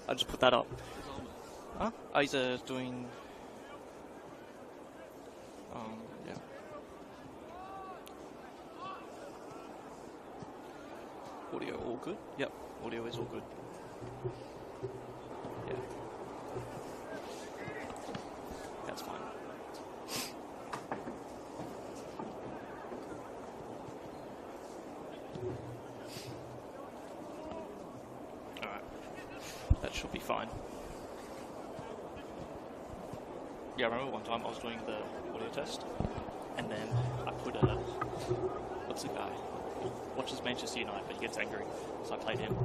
I just put that up. Huh? Oh, he's doing. Yeah. Audio all good? Yep, audio is all good. Yeah. That's fine. Alright. That should be fine. Yeah, I remember one time I was doing the audio test, and then I put what's the guy? Watches Manchester United, but he gets angry, so I played him.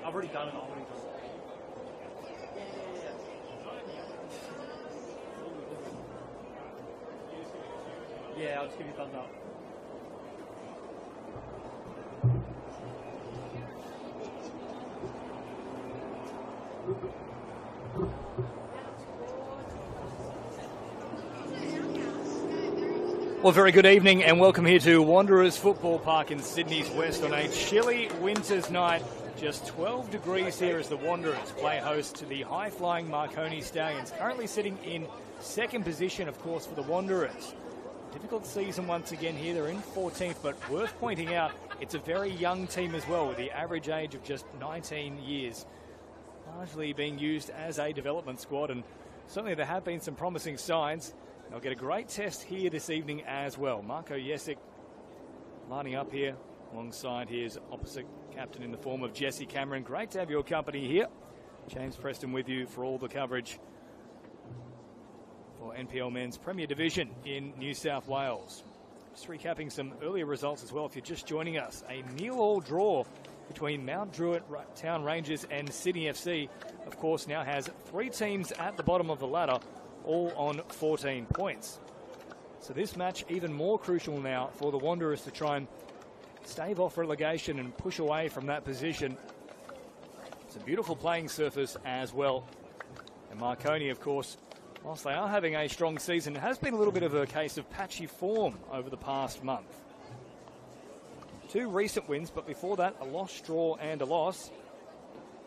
I've already done it. Yeah, I'll just give you a thumbs up. Well, very good evening and welcome here to Wanderers Football Park in Sydney's West on a chilly winter's night. Just 12 degrees here as the Wanderers play host to the high-flying Marconi Stallions, currently sitting in second position, of course, for the Wanderers. Difficult season once again here. They're in 14th, but worth pointing out, it's a very young team as well, with the average age of just 19 years. Largely being used as a development squad, and certainly there have been some promising signs. They'll get a great test here this evening as well. Marco Jesic lining up here alongside his opposite captain in the form of Jesse Cameron. Great to have your company here. James Preston with you for all the coverage for NPL Men's Premier Division in New South Wales. Just recapping some earlier results as well if you're just joining us. A 0-0 draw between Mount Druitt Town Rangers and Sydney FC, of course, now has 3 teams at the bottom of the ladder, all on 14 points. So this match even more crucial now for the Wanderers to try and stave off relegation and push away from that position. It's a beautiful playing surface as well. And Marconi, of course, whilst they are having a strong season, it has been a little bit of a case of patchy form over the past month. 2 recent wins, but before that, a loss, draw and a loss.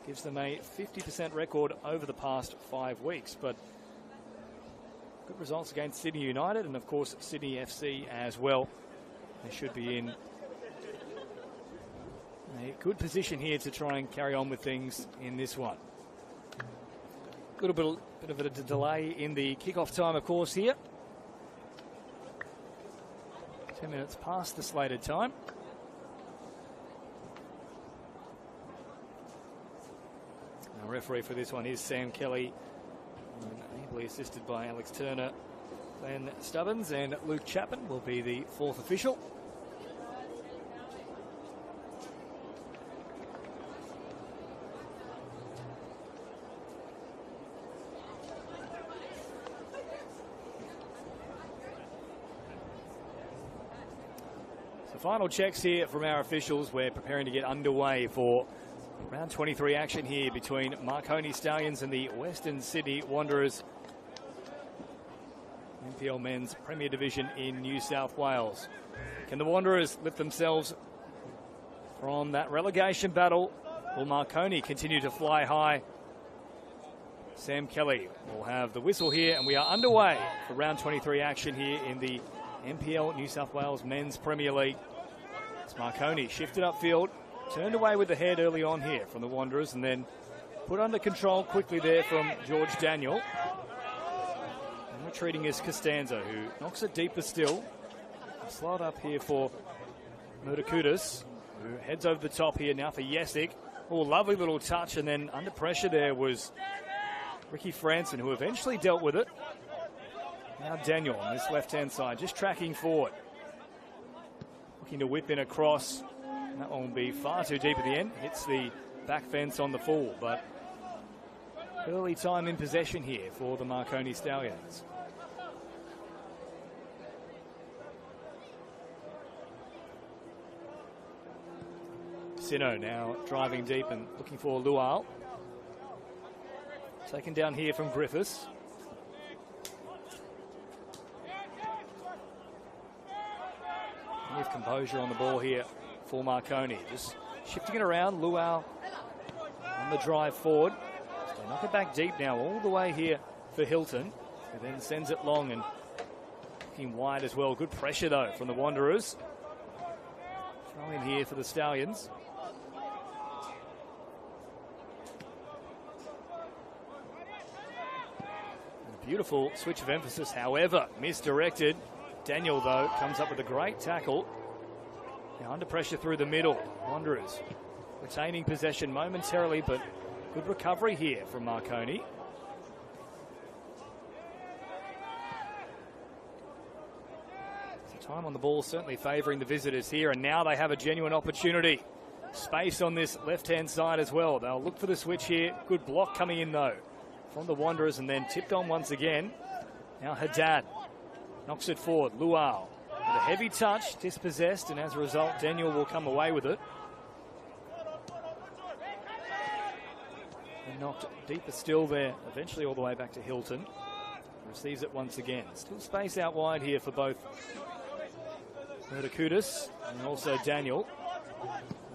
Gives them a 50% record over the past 5 weeks. But good results against Sydney United and, of course, Sydney FC as well. They should be in a good position here to try and carry on with things in this one. A little bit of a delay in the kickoff time, of course, here. 10 minutes past the slated time. Our referee for this one is Sam Kelly, ably assisted by Alex Turner. Glenn Stubbins and Luke Chapman will be the 4th official. So final checks here from our officials. We're preparing to get underway for round 23 action here between Marconi Stallions and the Western Sydney Wanderers. NPL Men's Premier Division in New South Wales. Can the Wanderers lift themselves from that relegation battle? Will Marconi continue to fly high? Sam Kelly will have the whistle here, and we are underway for round 23 action here in the NPL New South Wales Men's Premier League. It's Marconi shifted upfield, turned away with the head early on here from the Wanderers, and then put under control quickly there from George Daniel. And retreating is Costanzo, who knocks it deeper still. A slide up here for Murdakutis, who heads over the top here now for Jesic. Oh, lovely little touch, and then under pressure there was Ricky Franson, who eventually dealt with it. Now Daniel on this left-hand side, just tracking forward. Looking to whip in a cross. That one will be far too deep at the end. Hits the back fence on the full, but early time in possession here for the Marconi Stallions. Sino now driving deep and looking for Lual. Taken down here from Griffiths. With composure on the ball here for Marconi. Just shifting it around. Luau on the drive forward. They knock it back deep now all the way here for Hilton, who then sends it long and looking wide as well. Good pressure though from the Wanderers. Throw in here for the Stallions. Beautiful switch of emphasis, however, misdirected. Daniel, though, comes up with a great tackle. Now under pressure through the middle. Wanderers retaining possession momentarily, but good recovery here from Marconi. So time on the ball certainly favouring the visitors here, and now they have a genuine opportunity. space on this left-hand side as well. They'll look for the switch here. Good block coming in, though, from the Wanderers, and then tipped on once again. Now Haddad knocks it forward. Luau with a heavy touch, dispossessed, and as a result, Daniel will come away with it. And knocked deeper still there, eventually all the way back to Hilton. Receives it once again. Still space out wide here for both Murdakutis and also Daniel.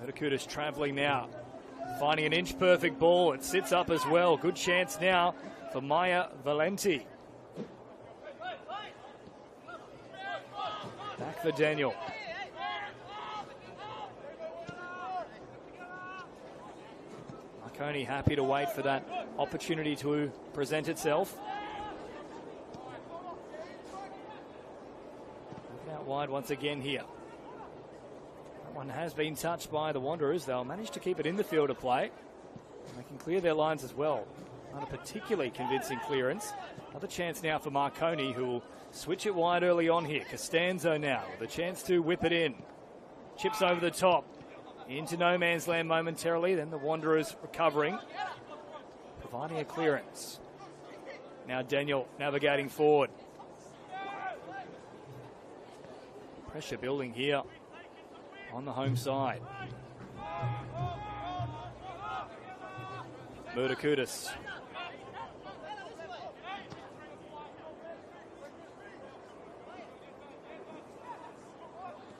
Murdakutis travelling now, finding an inch-perfect ball. It sits up as well. Good chance now for Maya Valenti. Back for Daniel. Marconi happy to wait for that opportunity to present itself. Out wide once again here. That one has been touched by the Wanderers. They'll manage to keep it in the field of play. They can clear their lines as well. Not a particularly convincing clearance. Another chance now for Marconi, who will switch it wide early on here. Costanzo now with a chance to whip it in. Chips over the top. Into no man's land momentarily. Then the Wanderers recovering. Providing a clearance. Now Daniel navigating forward. Pressure building here on the home side. Murdakutis.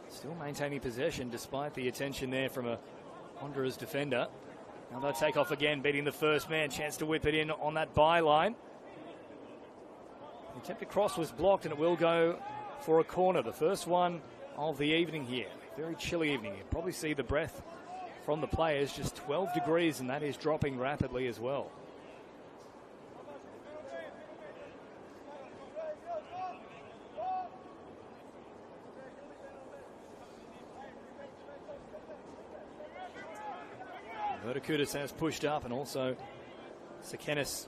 Still maintaining possession despite the attention there from a Wanderers defender. Now they'll take off again, beating the first man. Chance to whip it in on that byline. The attempted cross was blocked, and it will go for a corner. The first one of the evening here. Very chilly evening. You probably see the breath from the players. Just 12 degrees, and that is dropping rapidly as well. Murdakutis has pushed up, and also Sekenis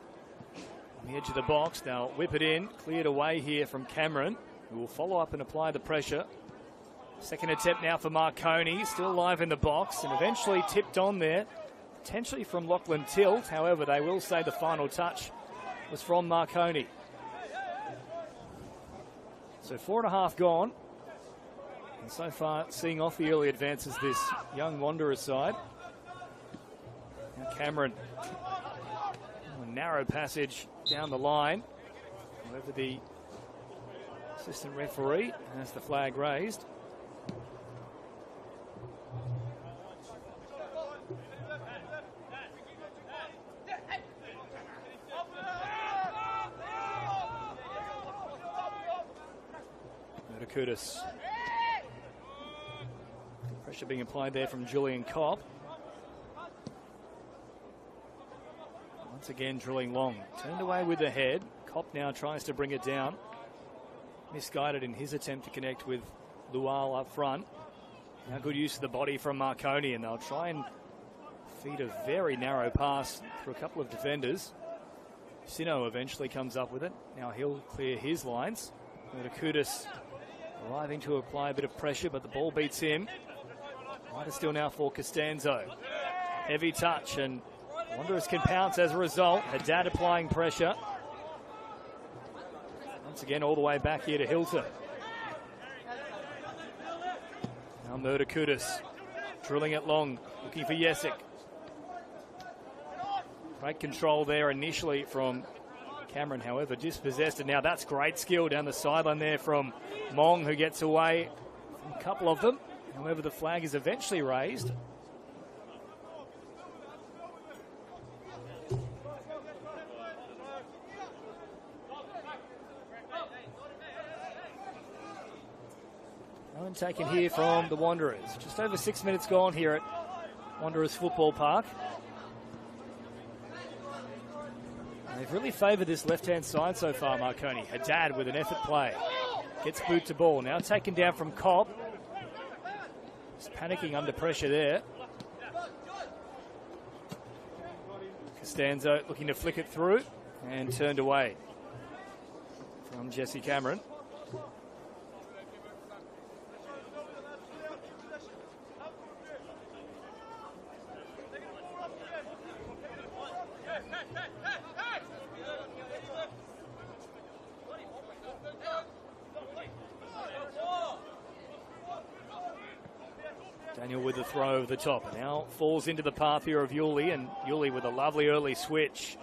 on the edge of the box. Now whip it in, cleared away here from Cameron, who will follow up and apply the pressure. Second attempt now for Marconi, still live in the box, and eventually tipped on there, potentially from Lachlan Tilt. However, they will say the final touch was from Marconi. So 4.5 gone, and so far seeing off the early advances this young Wanderers side. Now Cameron, a narrow passage down the line. However, the assistant referee has the flag raised. Murdakutis. Pressure being applied there from Julian Kopp. Once again drilling long. Turned away with the head. Kopp now tries to bring it down. Misguided in his attempt to connect with Luau up front. Now good use of the body from Marconi, and they'll try and feed a very narrow pass through a couple of defenders. Sino eventually comes up with it. Now he'll clear his lines. Murdakutis arriving to apply a bit of pressure, but the ball beats him. Wider still now for Costanzo. Heavy touch, and Wanderers can pounce as a result. Haddad applying pressure. Once again, all the way back here to Hilton. Now Murdakutis drilling it long, looking for Yesic. Great control there initially from Cameron, however, dispossessed. And now that's great skill down the sideline there from Mong, who gets away from a couple of them. However, the flag is eventually raised. Taken here from the Wanderers. Just over 6 minutes gone here at Wanderers Football Park. They've really favoured this left-hand side so far, Marconi. Haddad with an effort play. Gets boot to ball. Now taken down from Kopp. Just panicking under pressure there. Costanzo looking to flick it through and turned away from Jesse Cameron. Daniel with the throw over the top. Now falls into the path here of Yuli, and Yuli with a lovely early switch.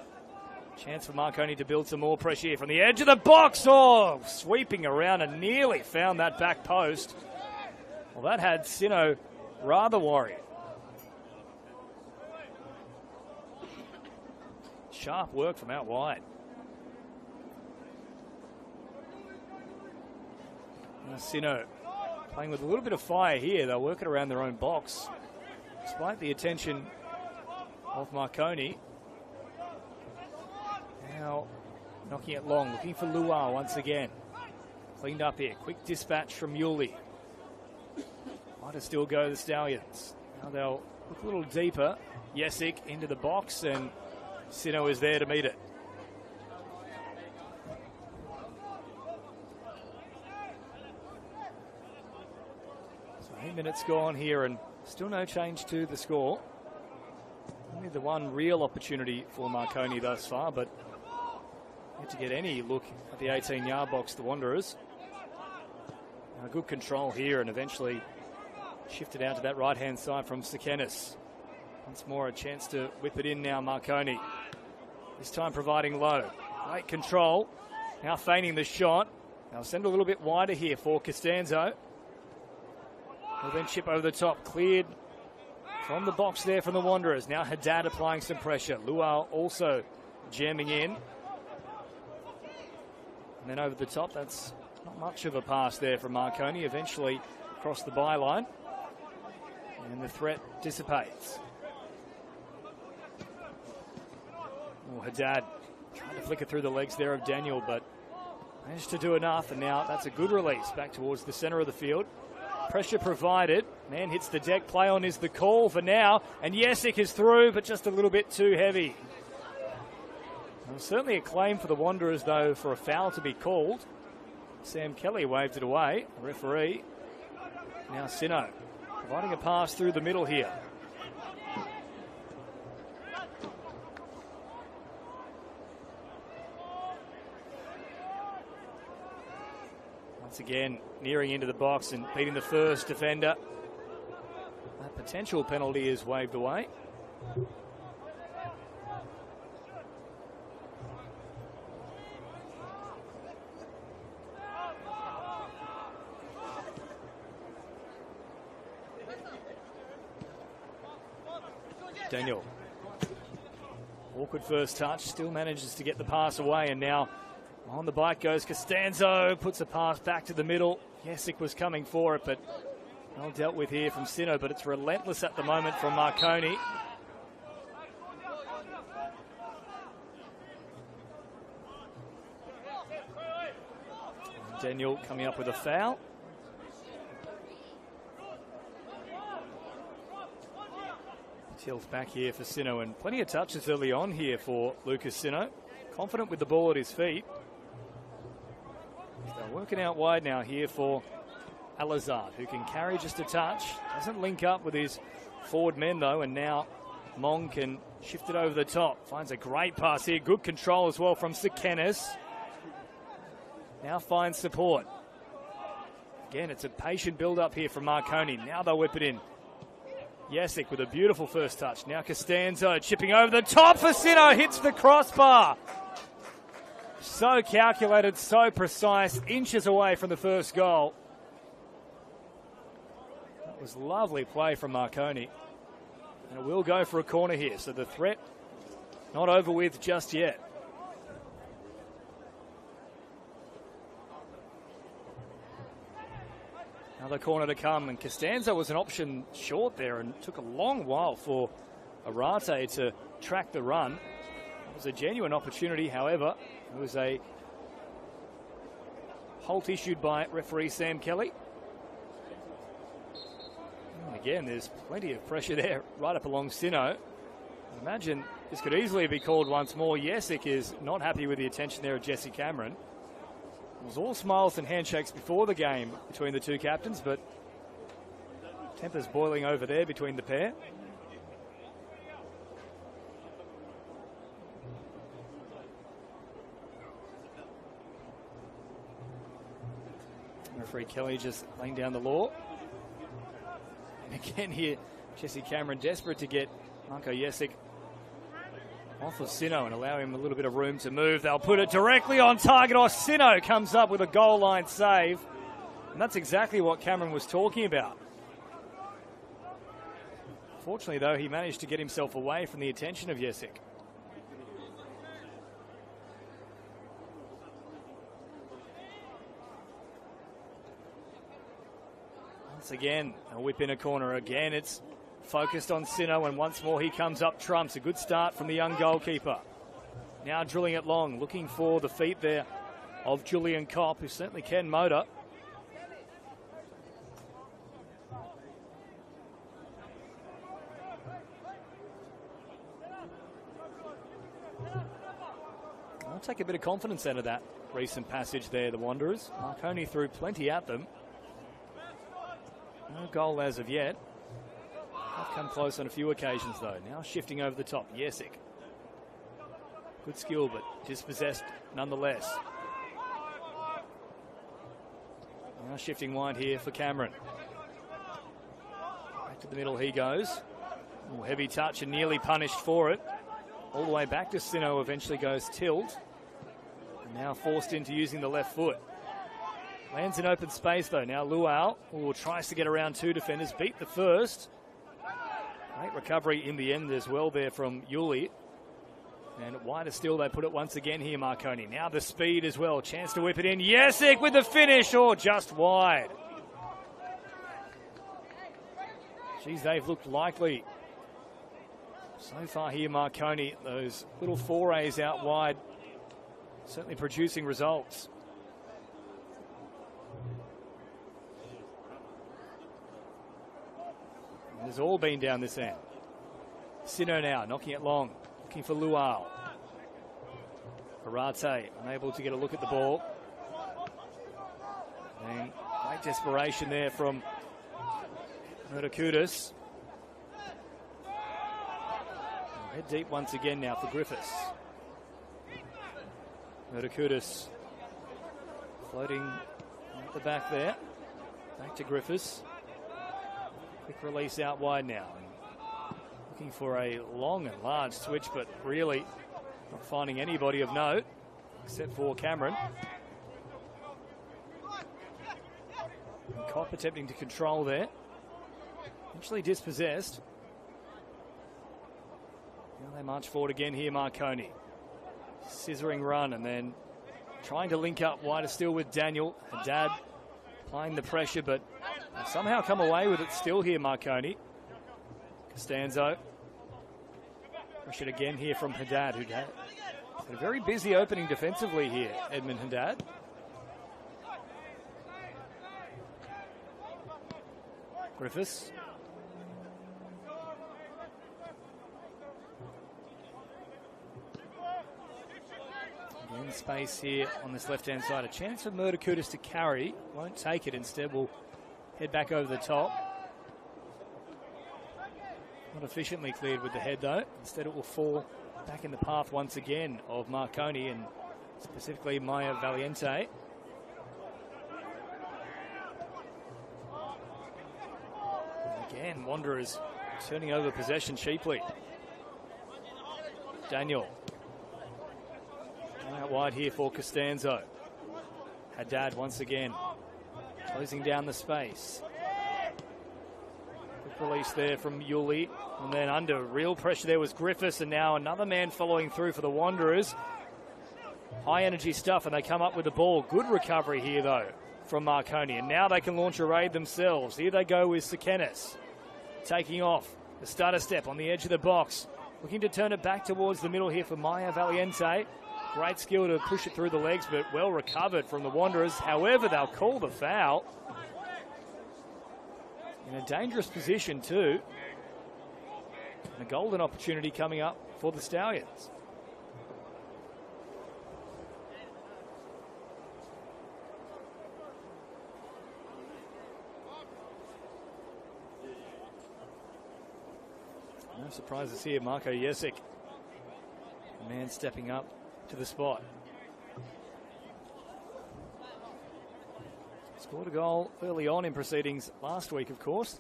Chance for Marconi to build some more pressure here from the edge of the box. Oh, sweeping around and nearly found that back post. Well, that had Sino rather worried. Sharp work from out wide. Now Sino playing with a little bit of fire here. They'll work it around their own box. Despite the attention of Marconi. Now knocking it long, looking for Luau once again. Cleaned up here. Quick dispatch from Yuli. Might have still go the Stallions. Now they'll look a little deeper. Yesic into the box, and Sino is there to meet it. So 8 minutes gone here, and still no change to the score. Only the one real opportunity for Marconi thus far, but yet to get any look at the 18-yard box, the Wanderers. Now good control here, and eventually shifted out to that right-hand side from Sekenis. Once more a chance to whip it in now, Marconi. This time providing low. Great control. Now feigning the shot. They'll send a little bit wider here for Costanzo. Will then chip over the top. Cleared from the box there from the Wanderers. Now Haddad applying some pressure. Luau also jamming in. And then over the top, that's not much of a pass there from Marconi. Eventually across the byline. And the threat dissipates. Oh, Haddad trying to flicker through the legs there of Daniel, but managed to do enough. And now that's a good release back towards the center of the field. Pressure provided. Man hits the deck. Play on is the call for now. And Yesic is through, but just a little bit too heavy. Well, certainly a claim for the Wanderers, though, for a foul to be called. Sam Kelly waved it away. The referee. Now Sino providing a pass through the middle here. Once again, nearing into the box and beating the first defender. That potential penalty is waved away. Daniel. Awkward first touch, still manages to get the pass away, and now on the bike goes Costanzo, puts a pass back to the middle. Yesic was coming for it, but well dealt with here from Sino, but it's relentless at the moment from Marconi. Daniel coming up with a foul. Tilts back here for Sino, and plenty of touches early on here for Lucas Sino. Confident with the ball at his feet. They're working out wide now here for Alazard, who can carry just a touch. Doesn't link up with his forward men, though, and now Mong can shift it over the top. Finds a great pass here. Good control as well from Sekenis. Now finds support. Again, it's a patient build-up here from Marconi. Now they'll whip it in. Yesic with a beautiful first touch. Now Costanzo chipping over the top for Sino. Hits the crossbar. So calculated, so precise. Inches away from the first goal. That was lovely play from Marconi. And it will go for a corner here. So the threat not over with just yet. Another corner to come, and Costanzo was an option short there and took a long while for Arate to track the run. It was a genuine opportunity, however. It was a halt issued by referee Sam Kelly. And again, there's plenty of pressure there right up along Sino. I imagine this could easily be called once more. Yesic is not happy with the attention there of Jesse Cameron. It was all smiles and handshakes before the game between the two captains, but tempers boiling over there between the pair. Referee Kelly just laying down the law. And again here. Jesse Cameron desperate to get Marco Jesic off of Sino and allow him a little bit of room to move. They'll put it directly on target. Sino comes up with a goal line save. And that's exactly what Cameron was talking about. Fortunately, though, he managed to get himself away from the attention of Jesic. Once again, a whip in a corner. Again, it's focused on Sino, and once more he comes up trumps. A good start from the young goalkeeper. Now drilling it long, looking for the feet there of Julian Kopp, who certainly can motor. I'll take a bit of confidence out of that recent passage there, the Wanderers. Marconi threw plenty at them. No goal as of yet. Have come close on a few occasions, though. Now shifting over the top. Jesic. Good skill, but dispossessed nonetheless. Now shifting wide here for Cameron. Back to the middle he goes. Ooh, heavy touch and nearly punished for it. All the way back to Sino, eventually goes tilt. And now forced into using the left foot. Lands in open space, though. Now Luau tries to get around two defenders. Beat the first. Great recovery in the end as well there from Yuli. And wider still, they put it once again here, Marconi. Now the speed as well. Chance to whip it in. Jesic with the finish, just wide. Geez, they've looked likely so far here, Marconi. Those little forays out wide certainly producing results. And it's all been down this end. Sino now knocking it long, looking for Luau. Arate unable to get a look at the ball. And great desperation there from Murdakutis. Head deep once again now for Griffiths. Murdakutis floating at the back there. Back to Griffiths. Quick release out wide now. Looking for a long and large switch, but really not finding anybody of note except for Cameron. And Kopp attempting to control there. Eventually dispossessed. Now they march forward again here, Marconi. Scissoring run and then trying to link up wider still with Daniel. Haddad applying the pressure, but somehow come away with it still here, Marconi. Costanzo. Pressured again here from Haddad, who had a very busy opening defensively here, Edmund Haddad. Griffiths. Again, space here on this left-hand side. A chance for Murdakutis to carry. Won't take it. Instead, will head back over the top. Not efficiently cleared with the head, though. Instead, it will fall back in the path once again of Marconi and specifically Maya Valiente. And again, Wanderers turning over possession cheaply. Daniel. Out wide here for Costanzo. Haddad once again. Closing down the space. Quick release there from Yuli. And then under real pressure there was Griffiths. And now another man following through for the Wanderers. High energy stuff, and they come up with the ball. Good recovery here, though, from Marconi. And now they can launch a raid themselves. Here they go with Sekenis. Taking off. The starter step on the edge of the box. Looking to turn it back towards the middle here for Maya Valiente. Great skill to push it through the legs, but well recovered from the Wanderers. However, they'll call the foul. In a dangerous position, too. And a golden opportunity coming up for the Stallions. No surprises here. Marco Jesic, a man stepping up to the spot. Scored a goal early on in proceedings last week, of course.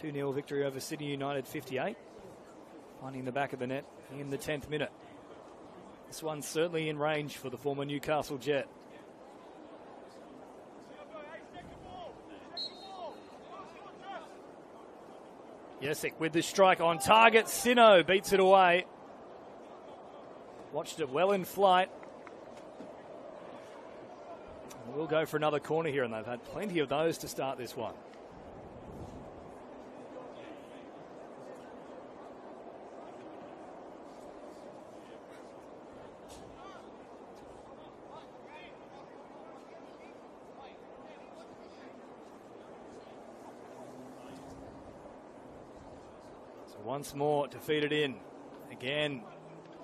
2-0 victory over Sydney United 58. Finding the back of the net in the 10th minute. This one's certainly in range for the former Newcastle Jet. Jesic with the strike on target. Sino beats it away. Watched it well in flight. And we'll go for another corner here, and they've had plenty of those to start this one. Once more defeated in. Again,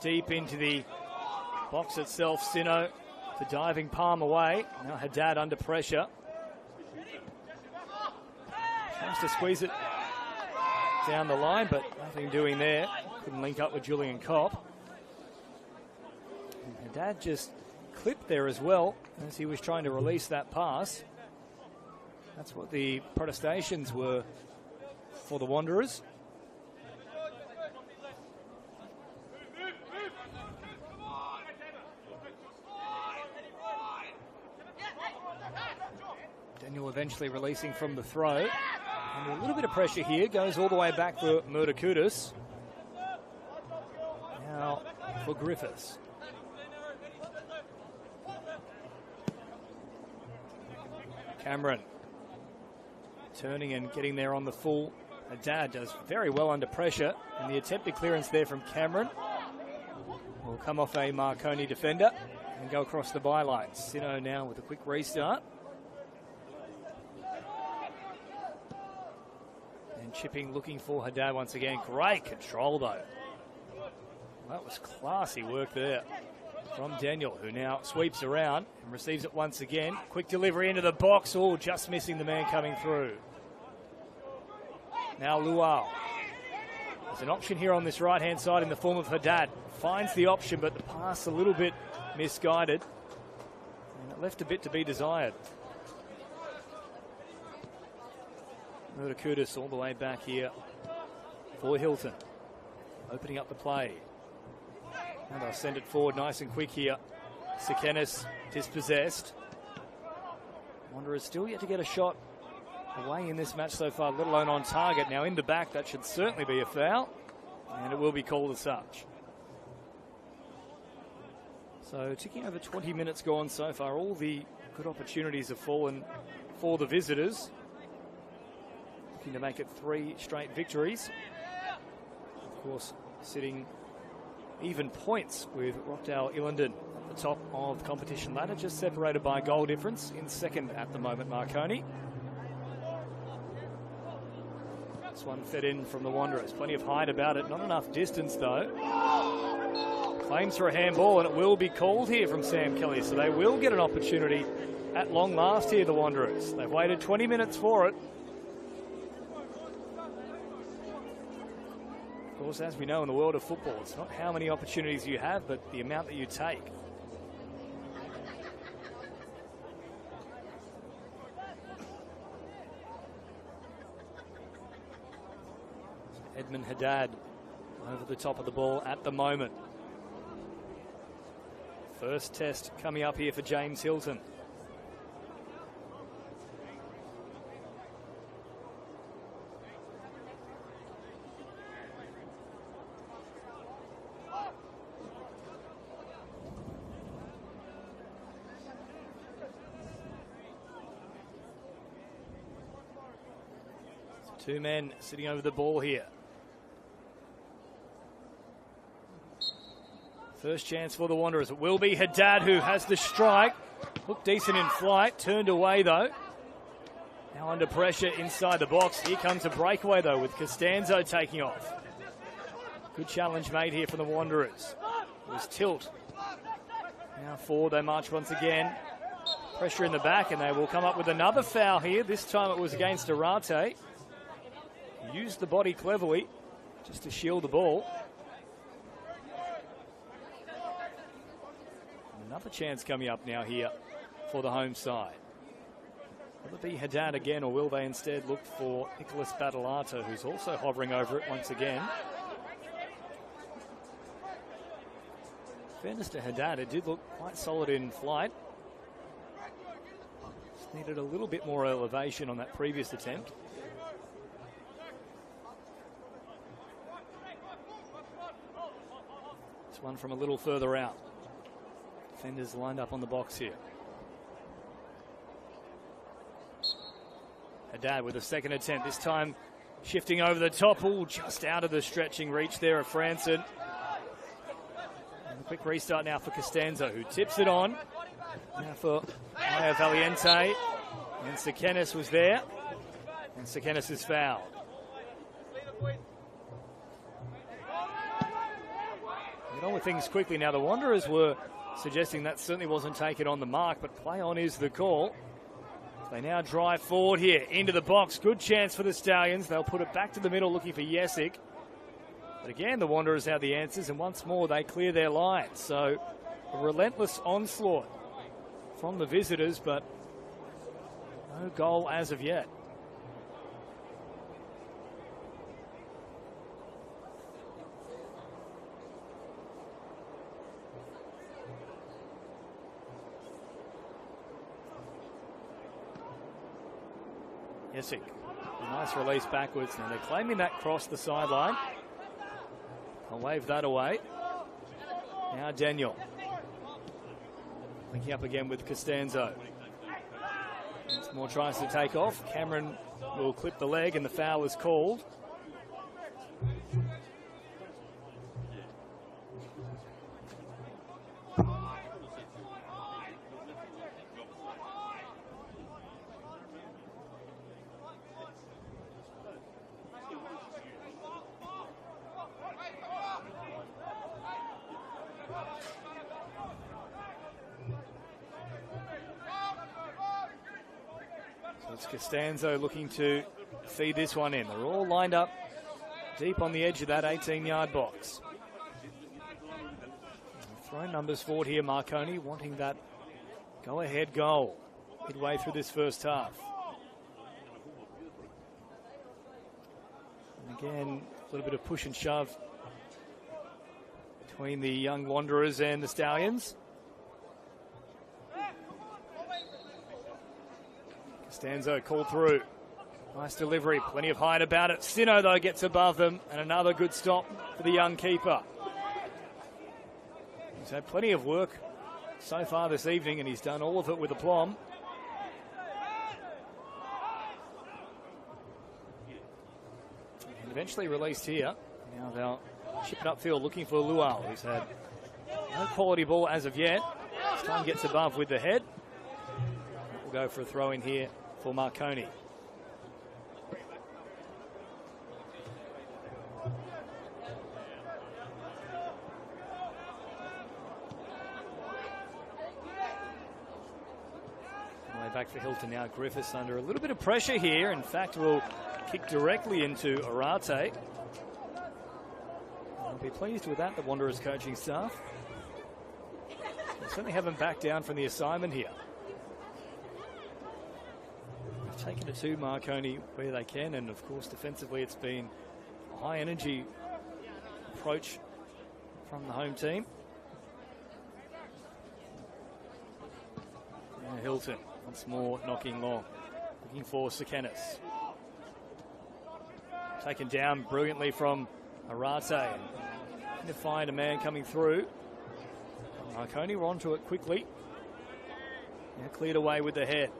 deep into the box itself. Sino, the diving palm away. Now Haddad under pressure. Tries to squeeze it down the line, but nothing doing there. Couldn't link up with Julian Kopp. And Haddad just clipped there as well as he was trying to release that pass. That's what the protestations were for the Wanderers. Daniel eventually releasing from the throw. And a little bit of pressure here. Goes all the way back for Murdakudis. Now for Griffiths. Cameron turning and getting there on the full. Haddad does very well under pressure. And the attempted clearance there from Cameron will come off a Marconi defender and go across the byline. Sino now with a quick restart. And chipping, looking for Haddad once again. Great control, though. That was classy work there from Daniel, who now sweeps around and receives it once again. Quick delivery into the box. Oh, just missing the man coming through. Now Luau. There's an option here on this right-hand side in the form of Haddad. Finds the option, but the pass a little bit misguided. And it left a bit to be desired. Murdakudis all the way back here for Hilton. Opening up the play. And they'll send it forward nice and quick here. Sekenis dispossessed. Wanderers still yet to get a shot away in this match so far, let alone on target. Now in the back, that should certainly be a foul. And it will be called as such. So ticking over 20 minutes gone so far. All the good opportunities have fallen for the visitors. Looking to make it 3 straight victories. Of course, sitting even points with Rockdale Illendon at the top of the competition ladder, just separated by a goal difference. In second at the moment, Marconi. This one fed in from the Wanderers. Plenty of height about it. Not enough distance, though. Claims for a handball, and it will be called here from Sam Kelly. So they will get an opportunity at long last here, the Wanderers. They've waited 20 minutes for it. Of course, as we know in the world of football, it's not how many opportunities you have, but the amount that you take. Edmund Haddad over the top of the ball at the moment. First test coming up here for James Hilton. Two men sitting over the ball here. First chance for the Wanderers. It will be Haddad who has the strike. Looked decent in flight. Turned away, though. Now under pressure inside the box. Here comes a breakaway, though, with Costanzo taking off. Good challenge made here from the Wanderers. It was tilt. Now forward they march once again. Pressure in the back, and they will come up with another foul here. This time it was against Arate. Used the body cleverly just to shield the ball. Another chance coming up now here for the home side. Will it be Haddad again, or will they instead look for Nicholas Battalato, who's also hovering over it once again? Fairness to Haddad, it did look quite solid in flight. Just needed a little bit more elevation on that previous attempt. This one from a little further out. Defenders lined up on the box here. Haddad with a second attempt, this time shifting over the top. Ooh, just out of the stretching reach there of Franson. And a quick restart now for Costanzo, who tips it on. Now for Aya Valiente. And Sekenis was there. And Sekenis is fouled. Get on with things quickly now. The Wanderers were suggesting that certainly wasn't taken on the mark, but play on is the call. They now drive forward here into the box. Good chance for the Stallions. They'll put it back to the middle looking for Jesic. But again, the Wanderers have the answers, and once more they clear their line. So a relentless onslaught from the visitors, but no goal as of yet. Jesic, a nice release backwards. Now they're claiming that crossed the sideline. I'll wave that away. Now Daniel. Linking up again with Costanzo. Once more tries to take off. Cameron will clip the leg and the foul is called. Costanzo looking to feed this one in. They're all lined up deep on the edge of that 18-yard box. Throw numbers forward here, Marconi, wanting that go-ahead goal midway through this first half. And again, a little bit of push and shove between the young Wanderers and the Stallions. Costanzo called through. Nice delivery, plenty of height about it. Sino, though, gets above them, and another good stop for the young keeper. He's had plenty of work so far this evening, and he's done all of it with aplomb. And eventually released here. Now they'll chip it upfield looking for Luau, who's had no quality ball as of yet. This time gets above with the head. We'll go for a throw in here for Marconi. Way back for Hilton now. Griffiths under a little bit of pressure here. In fact, will kick directly into Arate. I'll be pleased with that, the Wanderers coaching staff. They certainly haven't backed down from the assignment here. Taken it to Marconi where they can, and of course defensively it's been a high energy approach from the home team. Now Hilton once more knocking long, looking for Sekenis. Taken down brilliantly from Arate, and to find a man coming through. Marconi were onto it quickly. Now cleared away with the head.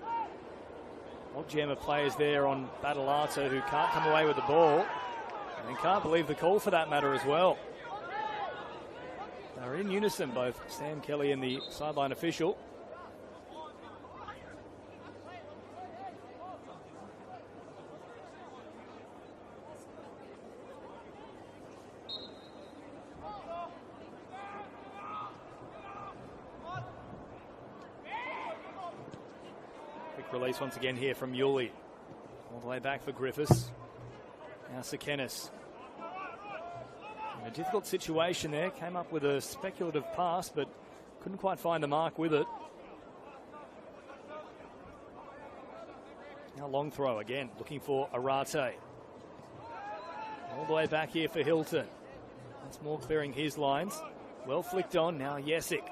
Odd jam of players there on Battalato who can't come away with the ball. And can't believe the call for that matter as well. They're in unison, both Sam Kelly and the sideline official. Release once again here from Yuli. All the way back for Griffiths. Now Sekenis. In a difficult situation there. Came up with a speculative pass, but couldn't quite find the mark with it. Now long throw again, looking for Arate. All the way back here for Hilton. Once more clearing his lines. Well flicked on, now Yesic.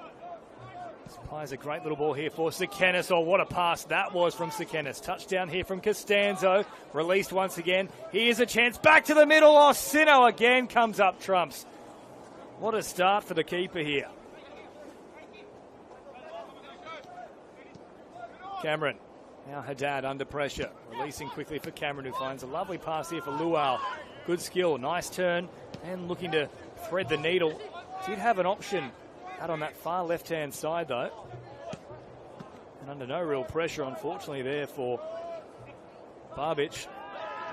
Supplies a great little ball here for Sekenis. Oh, what a pass that was from Sekenis. Touchdown here from Costanzo. Released once again. Here's a chance back to the middle. Oh, Sino again comes up trumps. What a start for the keeper here. Cameron. Now Haddad under pressure. Releasing quickly for Cameron, who finds a lovely pass here for Luau. Good skill, nice turn, and looking to thread the needle. Did have an option out on that far left-hand side, though. And under no real pressure, unfortunately, there for Barbic.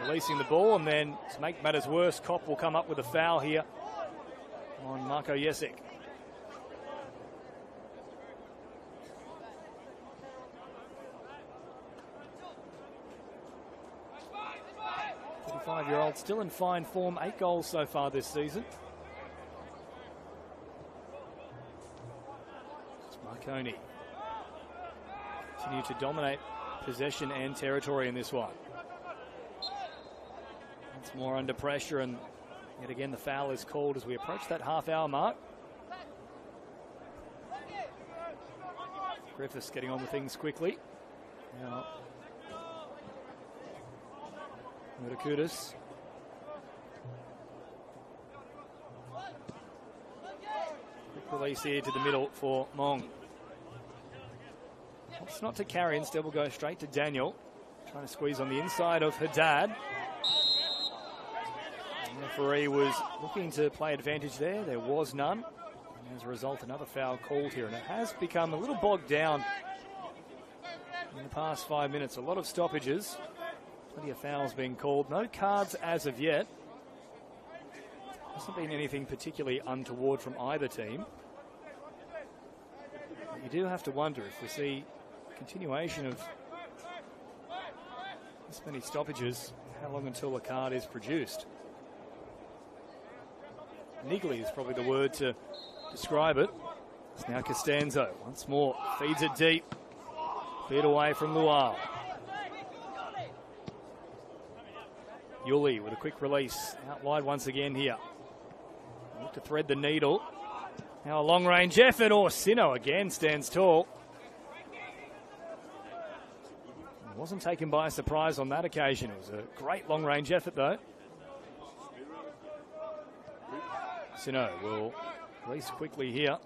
Releasing the ball, and then to make matters worse, Kopp will come up with a foul here on Marco Yesic. The 35-year-old still in fine form, 8 goals so far this season. It's Marconi. Continue to dominate possession and territory in this one. It's more under pressure, and yet again the foul is called as we approach that half-hour mark. Griffiths getting on with things quickly. Now, Mutakutis. Quick release here to the middle for Mong. It's not to carry, instead we'll go straight to Daniel. Trying to squeeze on the inside of Haddad. The referee was looking to play advantage there. There was none. And as a result, another foul called here. And it has become a little bogged down in the past 5 minutes. A lot of stoppages. Plenty of fouls being called. No cards as of yet. Hasn't been anything particularly untoward from either team. But you do have to wonder if we see continuation of this many stoppages, how long until a card is produced. Niggly is probably the word to describe it. It's now Costanzo. Once more, feeds it deep. Feed away from Luau. Yuli with a quick release. Out wide once again here. Look to thread the needle. Now a long-range effort. Sino again stands tall. Wasn't taken by surprise on that occasion. It was a great long-range effort, though. Sino will release quickly here.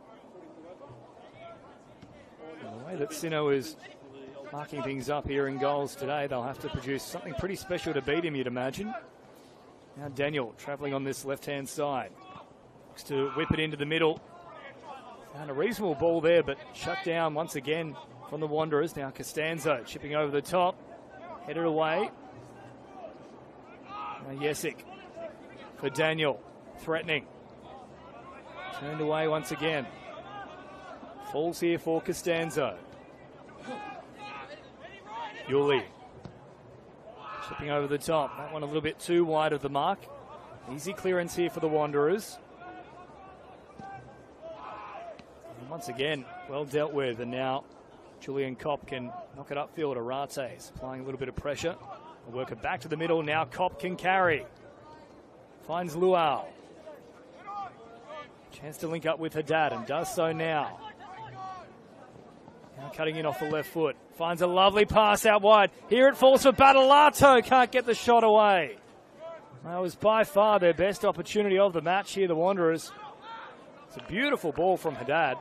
And the way that Sino is marking things up here in goals today, they'll have to produce something pretty special to beat him, you'd imagine. Now Daniel travelling on this left-hand side. Looks to whip it into the middle. Found a reasonable ball there, but shut down once again from the Wanderers. Now Costanzo chipping over the top. Headed away. Now Yesic for Daniel. Threatening. Turned away once again. Falls here for Costanzo. Yuli. Chipping over the top. That one a little bit too wide of the mark. Easy clearance here for the Wanderers. And once again, well dealt with. And now Julian Kopp can knock it upfield. Arate is applying a little bit of pressure. We'll work it back to the middle. Now Kopp can carry. Finds Luau. Chance to link up with Haddad, and does so now. Now cutting in off the left foot. Finds a lovely pass out wide. Here it falls for Battalato. Can't get the shot away. That was by far their best opportunity of the match here, the Wanderers. It's a beautiful ball from Haddad.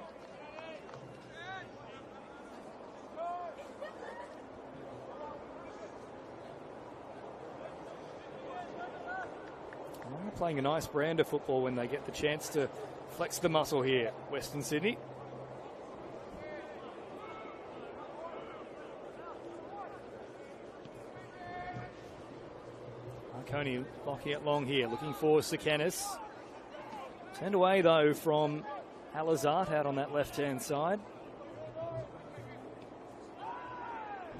They're playing a nice brand of football when they get the chance to flex the muscle here, Western Sydney. Marconi blocking it long here, looking for Sekenis. Turned away though from Alizart out on that left-hand side.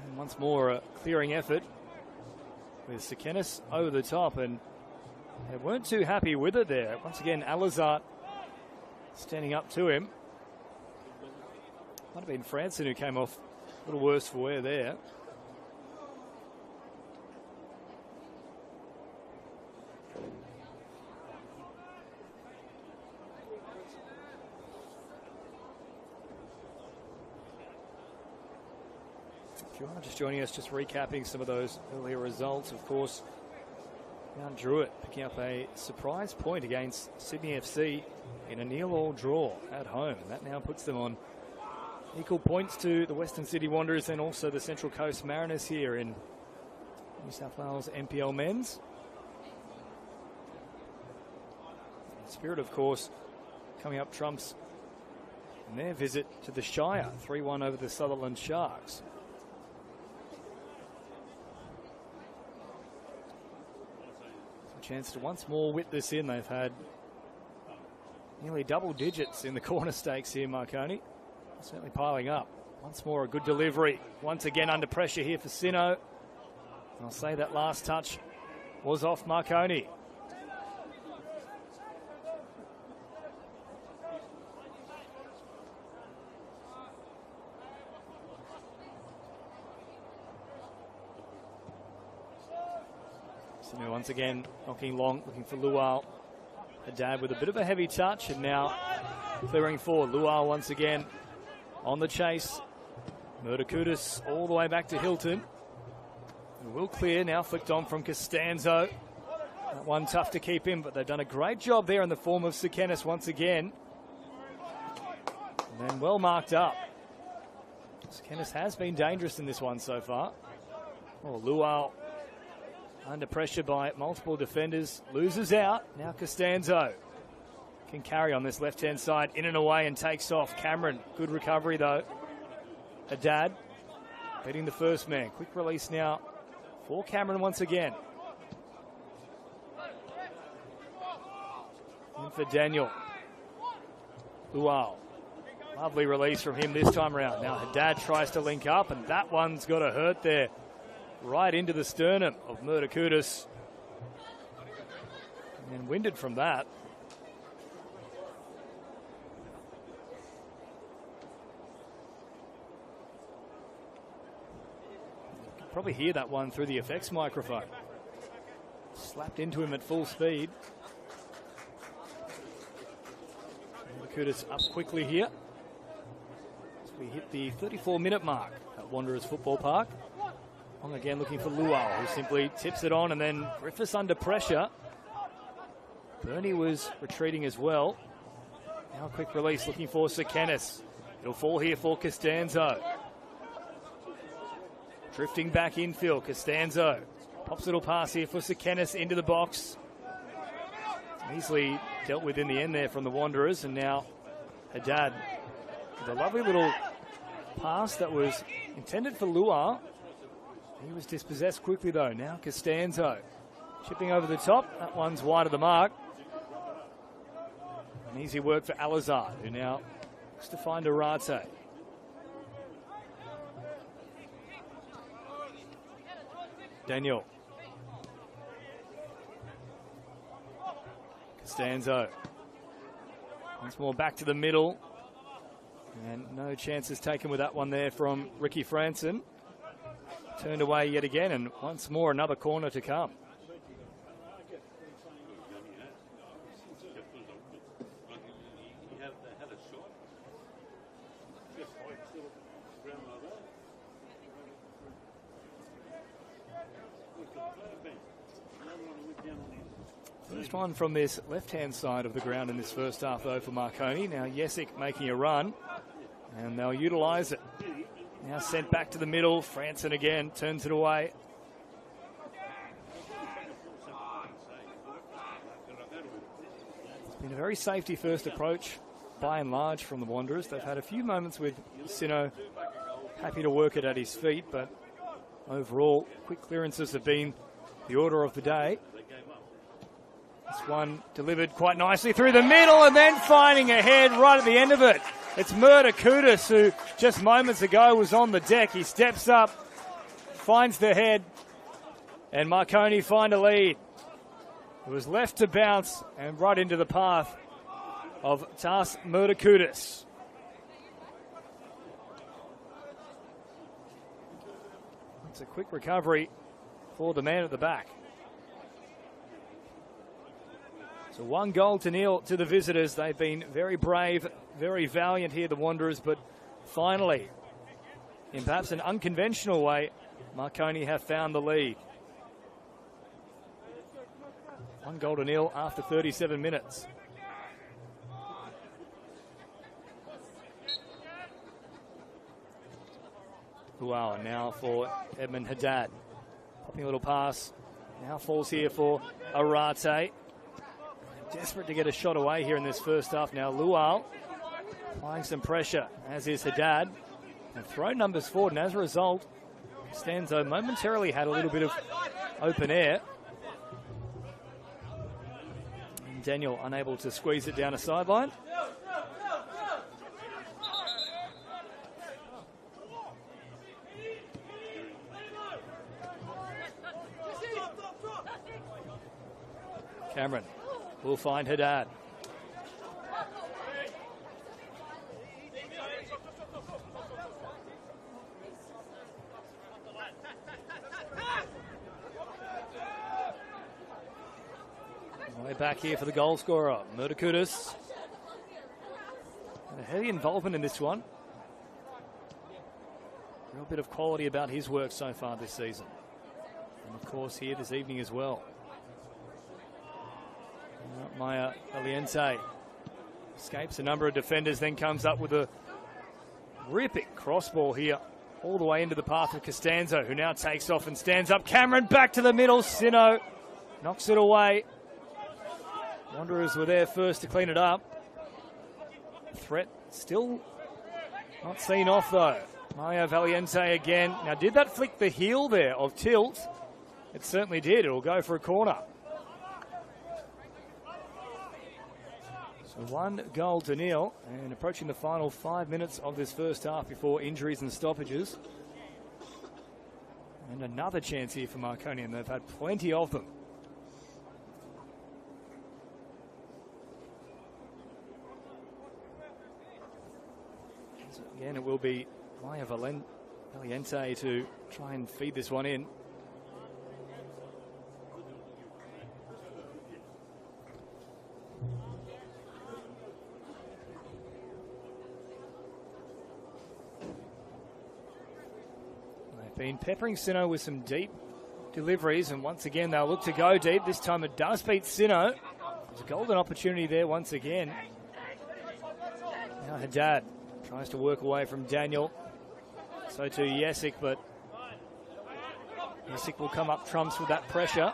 And once more a clearing effort with Sekenis over the top, and they weren't too happy with it there. Once again, Alizart standing up to him. Might have been Franson who came off a little worse for wear there. If you are just joining us, just recapping some of those earlier results, of course, Mount Druitt picking up a surprise point against Sydney FC in a 0-all draw at home. And that now puts them on equal points to the Western Sydney Wanderers and also the Central Coast Mariners here in New South Wales NPL Men's. Spirit, of course, coming up trumps in their visit to the Shire, 3-1 over the Sutherland Sharks. A chance to once more whip this in. They've had nearly double digits in the corner stakes here, Marconi. Certainly piling up. Once more, a good delivery. Once again under pressure here for Sino. I'll say that last touch was off Marconi. Sino once again knocking long, looking for Lual. Haddad with a bit of a heavy touch and now clearing forward. Lual once again on the chase. Murderkudis all the way back to Hilton. Will clear, now flicked on from Costanzo. That one tough to keep in, but they've done a great job there in the form of Sekenis once again. And then well marked up. Sekenis has been dangerous in this one so far. Oh, Lual under pressure by multiple defenders, loses out. Now Costanzo can carry on this left-hand side, in and away and takes off. Cameron, good recovery though. Haddad beating the first man. Quick release now for Cameron once again. In for Daniel. Lual. Lovely release from him this time around. Now Haddad tries to link up, and that one's got a hurt there. Right into the sternum of Murderkudis. And winded from that. You can probably hear that one through the effects microphone. Slapped into him at full speed. Murderkudis up quickly here. As we hit the 34-minute mark at Wanderers Football Park. Long again looking for Lual, who simply tips it on, and then Griffiths under pressure. Bernie was retreating as well. Now a quick release looking for Sekenis. It'll fall here for Costanzo. Drifting back infield, Costanzo. Pops little pass here for Sekenis into the box. Easily dealt with in the end there from the Wanderers, and now Haddad with a lovely little pass that was intended for Lual. He was dispossessed quickly though. Now Costanzo chipping over the top. That one's wide of the mark. An easy work for Alizard, who now looks to find Arate. Daniel. Costanzo. Once more back to the middle. And no chances taken with that one there from Ricky Franson. Turned away yet again, and once more another corner to come. First one from this left-hand side of the ground in this first half, though, for Marconi. Now Jesic making a run, and they'll utilise it. Now sent back to the middle. Franson again turns it away. It's been a very safety-first approach, by and large, from the Wanderers. They've had a few moments with Sino happy to work it at his feet, but overall, quick clearances have been the order of the day. This one delivered quite nicely through the middle, and then finding a head right at the end of it. It's Murderkudis, who just moments ago was on the deck. He steps up, finds the head, and Marconi find a lead. It was left to bounce and right into the path of Tas Murderkudis. It's a quick recovery for the man at the back. So 1-0 to the visitors. They've been very brave, very valiant here, the Wanderers, but finally in perhaps an unconventional way, Marconi have found the lead. 1-0 after 37 minutes. Wow, now for Edmund Haddad. Popping a little pass. Now falls here for Arate. Desperate to get a shot away here in this first half. Now Luau applying some pressure, as is Haddad. And throw numbers forward, and as a result, Costanzo momentarily had a little bit of open air. And Daniel unable to squeeze it down a sideline. Cameron will find Haddad. Way back here for the goal scorer, Murdakutis. And a heavy involvement in this one. Real bit of quality about his work so far this season. And of course here this evening as well. Maya Valiente escapes a number of defenders, then comes up with a ripping crossball here all the way into the path of Costanzo, who now takes off and stands up. Cameron back to the middle. Sino knocks it away. Wanderers were there first to clean it up. Threat still not seen off though. Maya Valiente again. Now, did that flick the heel there of Tilt? It certainly did. It will go for a corner. So 1-0, and approaching the final 5 minutes of this first half before injuries and stoppages. And another chance here for Marconi, and they've had plenty of them. So again, it will be Maya Valiente to try and feed this one in. Been peppering Sino with some deep deliveries, and once again they'll look to go deep. This time it does beat Sino. There's a golden opportunity there once again. Now Haddad tries to work away from Daniel. So too Jesic, but Jesic will come up trumps with that pressure.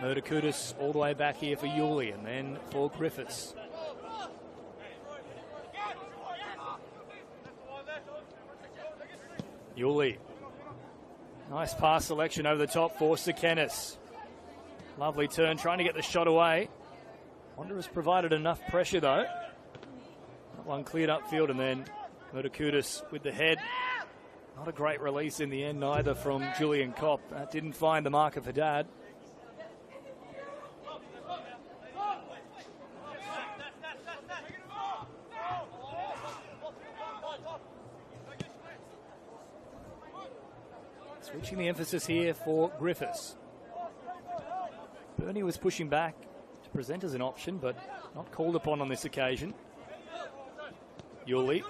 Murdakutis all the way back here for Yuli, and then for Griffiths. Yuli. Nice pass selection over the top for Sekenis. Lovely turn, trying to get the shot away. Wanderers provided enough pressure though. That one cleared upfield, and then Murdakutis with the head. Not a great release in the end either from Julian Kopp. That didn't find the mark of Haddad. Switching the emphasis here for Griffiths. Bernie was pushing back to present as an option, but not called upon on this occasion. Yuli.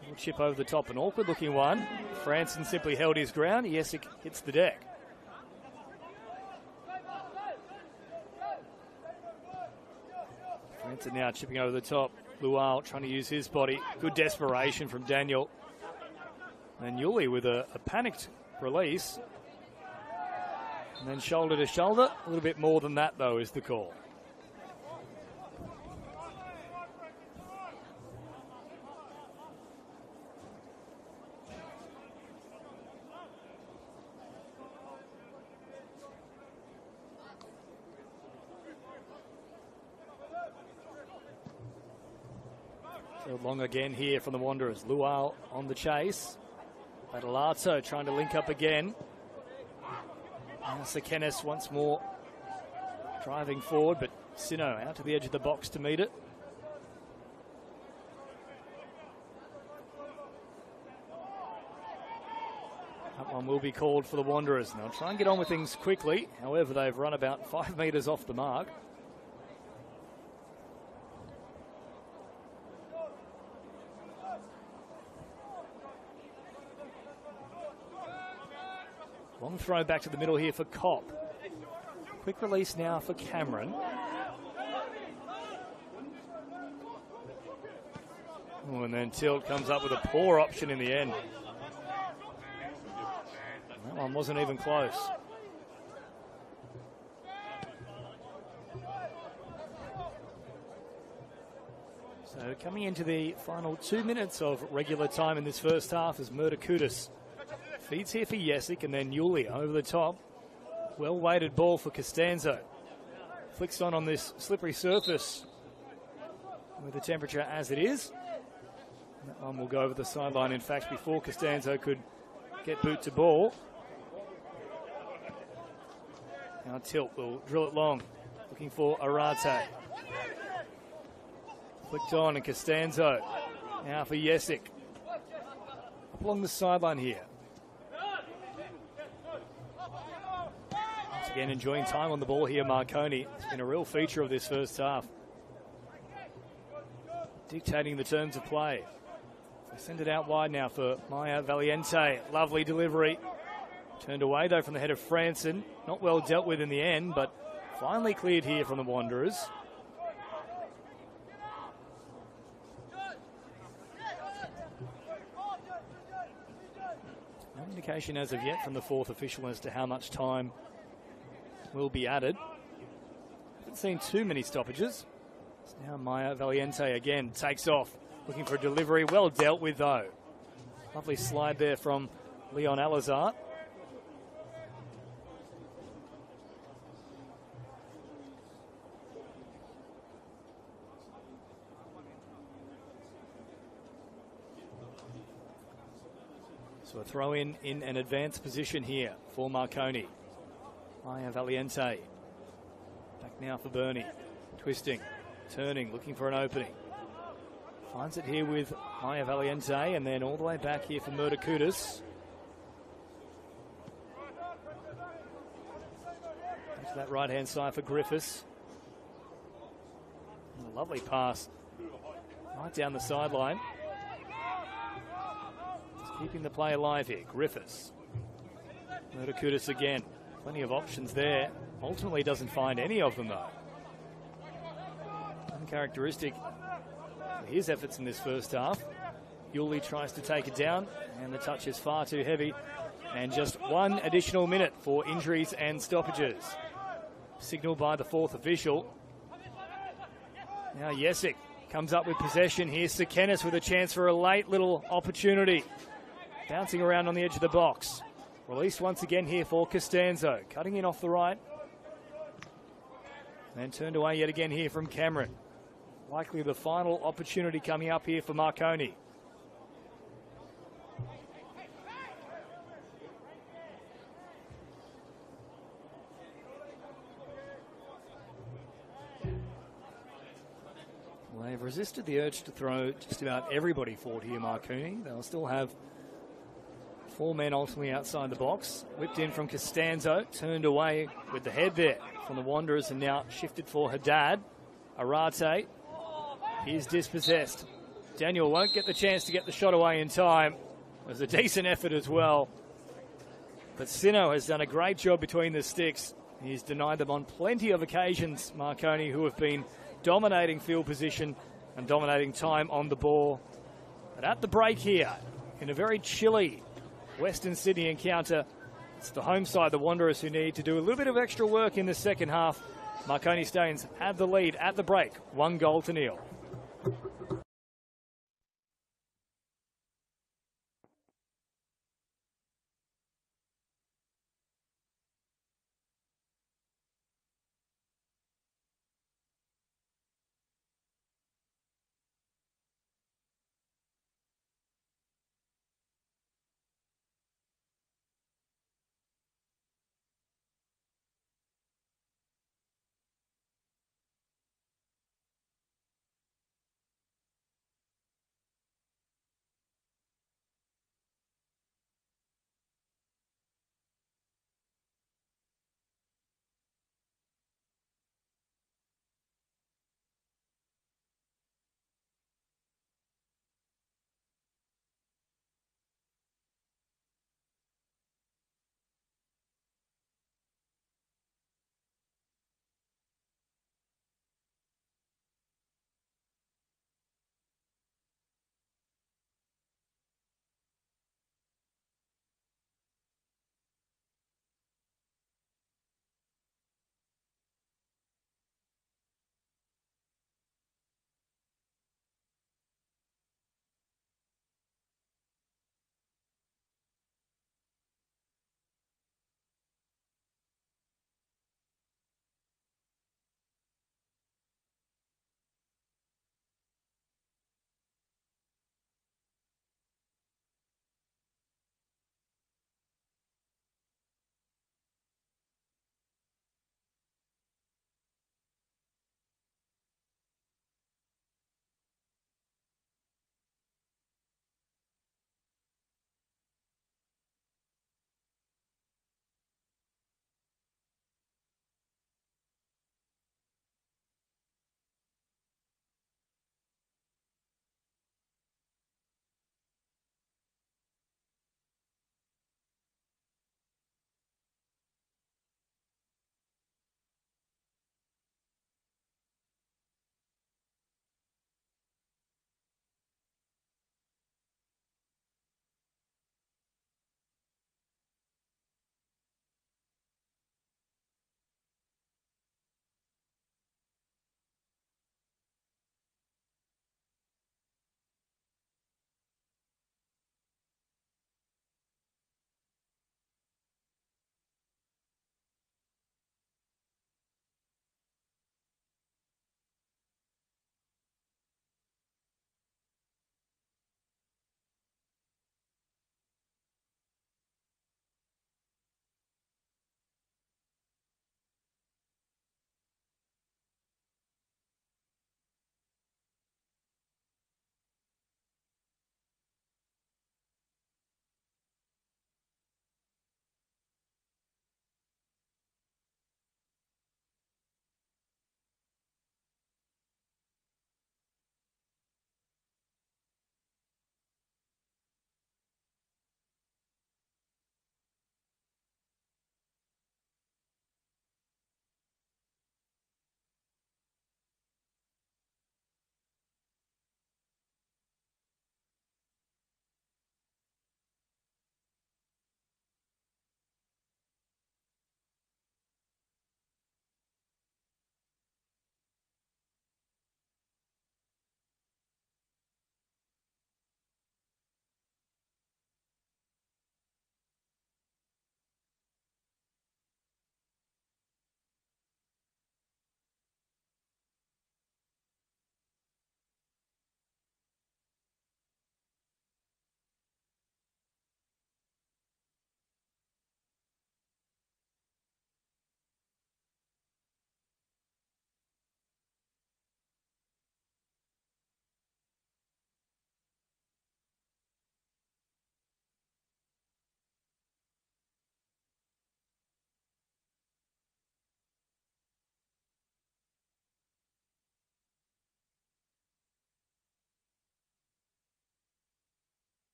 Little chip over the top, an awkward looking one. Franson simply held his ground. Jesic hits the deck. Franson now chipping over the top. Luau trying to use his body. Good desperation from Daniel. And Yuli with a panicked release. And then shoulder to shoulder. A little bit more than that, though, is the call. Third long again here from the Wanderers. Luau on the chase. Badalato trying to link up again. Now Sekenis once more driving forward, but Sino out to the edge of the box to meet it. That one will be called for the Wanderers. And they'll try and get on with things quickly. However, they've run about 5 metres off the mark. Long throw back to the middle here for Kopp. Quick release now for Cameron. Oh, and then Tilt comes up with a poor option in the end. That one wasn't even close. So coming into the final 2 minutes of regular time in this first half as Murdakutis feeds here for Jesic, and then Yuli over the top. Well-weighted ball for Costanzo. Flicks on this slippery surface with the temperature as it is. That one will go over the sideline, in fact, before Costanzo could get boot to ball. Now Tilt will drill it long, looking for Arate. Flicked on, and Costanzo now for Jesic. Up along the sideline here. Once again, enjoying time on the ball here, Marconi. It's been a real feature of this first half. Dictating the terms of play. They send it out wide now for Maya Valiente. Lovely delivery. Turned away, though, from the head of Franson. Not well dealt with in the end, but finally cleared here from the Wanderers. No indication as of yet from the fourth official as to how much time will be added. Haven't seen too many stoppages. It's now Maya Valiente again takes off, looking for a delivery. Well dealt with, though. Lovely slide there from Leon Alizar. So a throw in an advanced position here for Marconi. Maya Valiente. Back now for Bernie. Twisting, turning, looking for an opening. Finds it here with Maya Valiente, and then all the way back here for Murdakutis. Back to that right-hand side for Griffiths. And a lovely pass right down the sideline. Just keeping the play alive here. Griffiths. Murdakutis again. Plenty of options there. Ultimately doesn't find any of them, though. Uncharacteristic for his efforts in this first half. Yuli tries to take it down, and the touch is far too heavy. And just 1 additional minute for injuries and stoppages. Signaled by the fourth official. Now Jesic comes up with possession. Here's Sekenis with a chance for a late little opportunity. Bouncing around on the edge of the box. Released once again here for Costanzo. Cutting in off the right. And turned away yet again here from Cameron. Likely the final opportunity coming up here for Marconi. Well, they've resisted the urge to throw just about everybody forward here, Marconi. They'll still have 4 men ultimately outside the box. Whipped in from Costanzo. Turned away with the head there from the Wanderers, and now shifted for Haddad. Arate is dispossessed. Daniel won't get the chance to get the shot away in time. It was a decent effort as well. But Sino has done a great job between the sticks. He's denied them on plenty of occasions, Marconi, who have been dominating field position and dominating time on the ball. But at the break here, in a very chilly Western Sydney encounter, it's the home side, the Wanderers, who need to do a little bit of extra work in the second half. Marconi Stallions had the lead at the break, 1-0.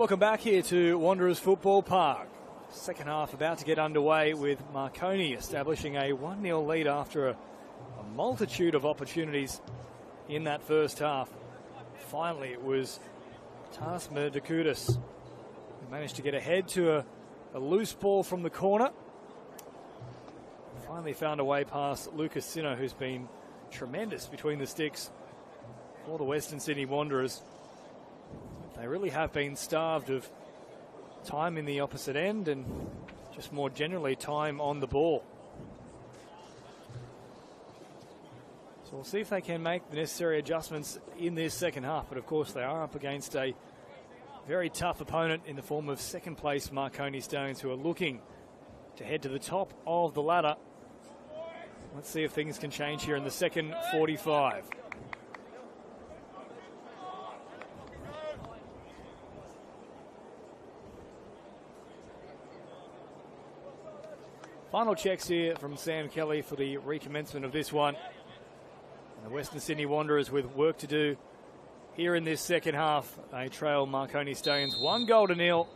Welcome back here to Wanderers Football Park. Second half about to get underway with Marconi establishing a 1-0 lead after a multitude of opportunities in that first half. Finally, it was Tas Merdakudis who managed to get ahead to a loose ball from the corner. Finally found a way past Lucas Sino, who's been tremendous between the sticks for the Western Sydney Wanderers. They really have been starved of time in the opposite end and just more generally time on the ball. So we'll see if they can make the necessary adjustments in this second half. But of course they are up against a very tough opponent in the form of second place Marconi Stallions, who are looking to head to the top of the ladder. Let's see if things can change here in the second 45. Final checks here from Sam Kelly for the recommencement of this one. And the Western Sydney Wanderers with work to do here in this second half. They trail Marconi Stallions 1-0.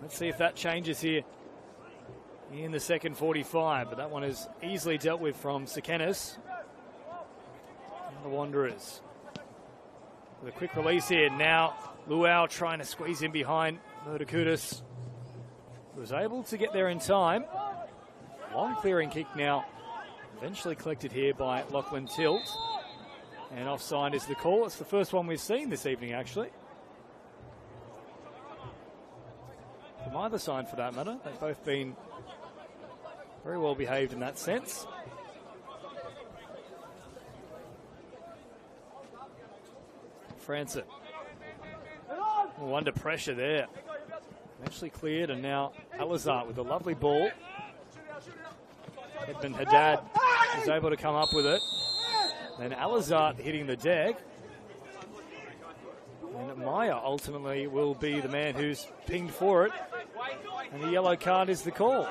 Let's see if that changes here in the second 45. But that one is easily dealt with from Sekenis. And the Wanderers with a quick release here. Now Luau trying to squeeze in behind Merdakudis. Was able to get there in time. Long clearing kick now, eventually collected here by Lachlan Tilt. And offside is the call. It's the first one we've seen this evening, actually. From either side, for that matter. They've both been very well behaved in that sense. Francis. Oh, under pressure there. Eventually cleared, and now Alizart with a lovely ball. Edmund Haddad is able to come up with it. Then Alizart hitting the deck. And Maya ultimately will be the man who's pinged for it. And the yellow card is the call.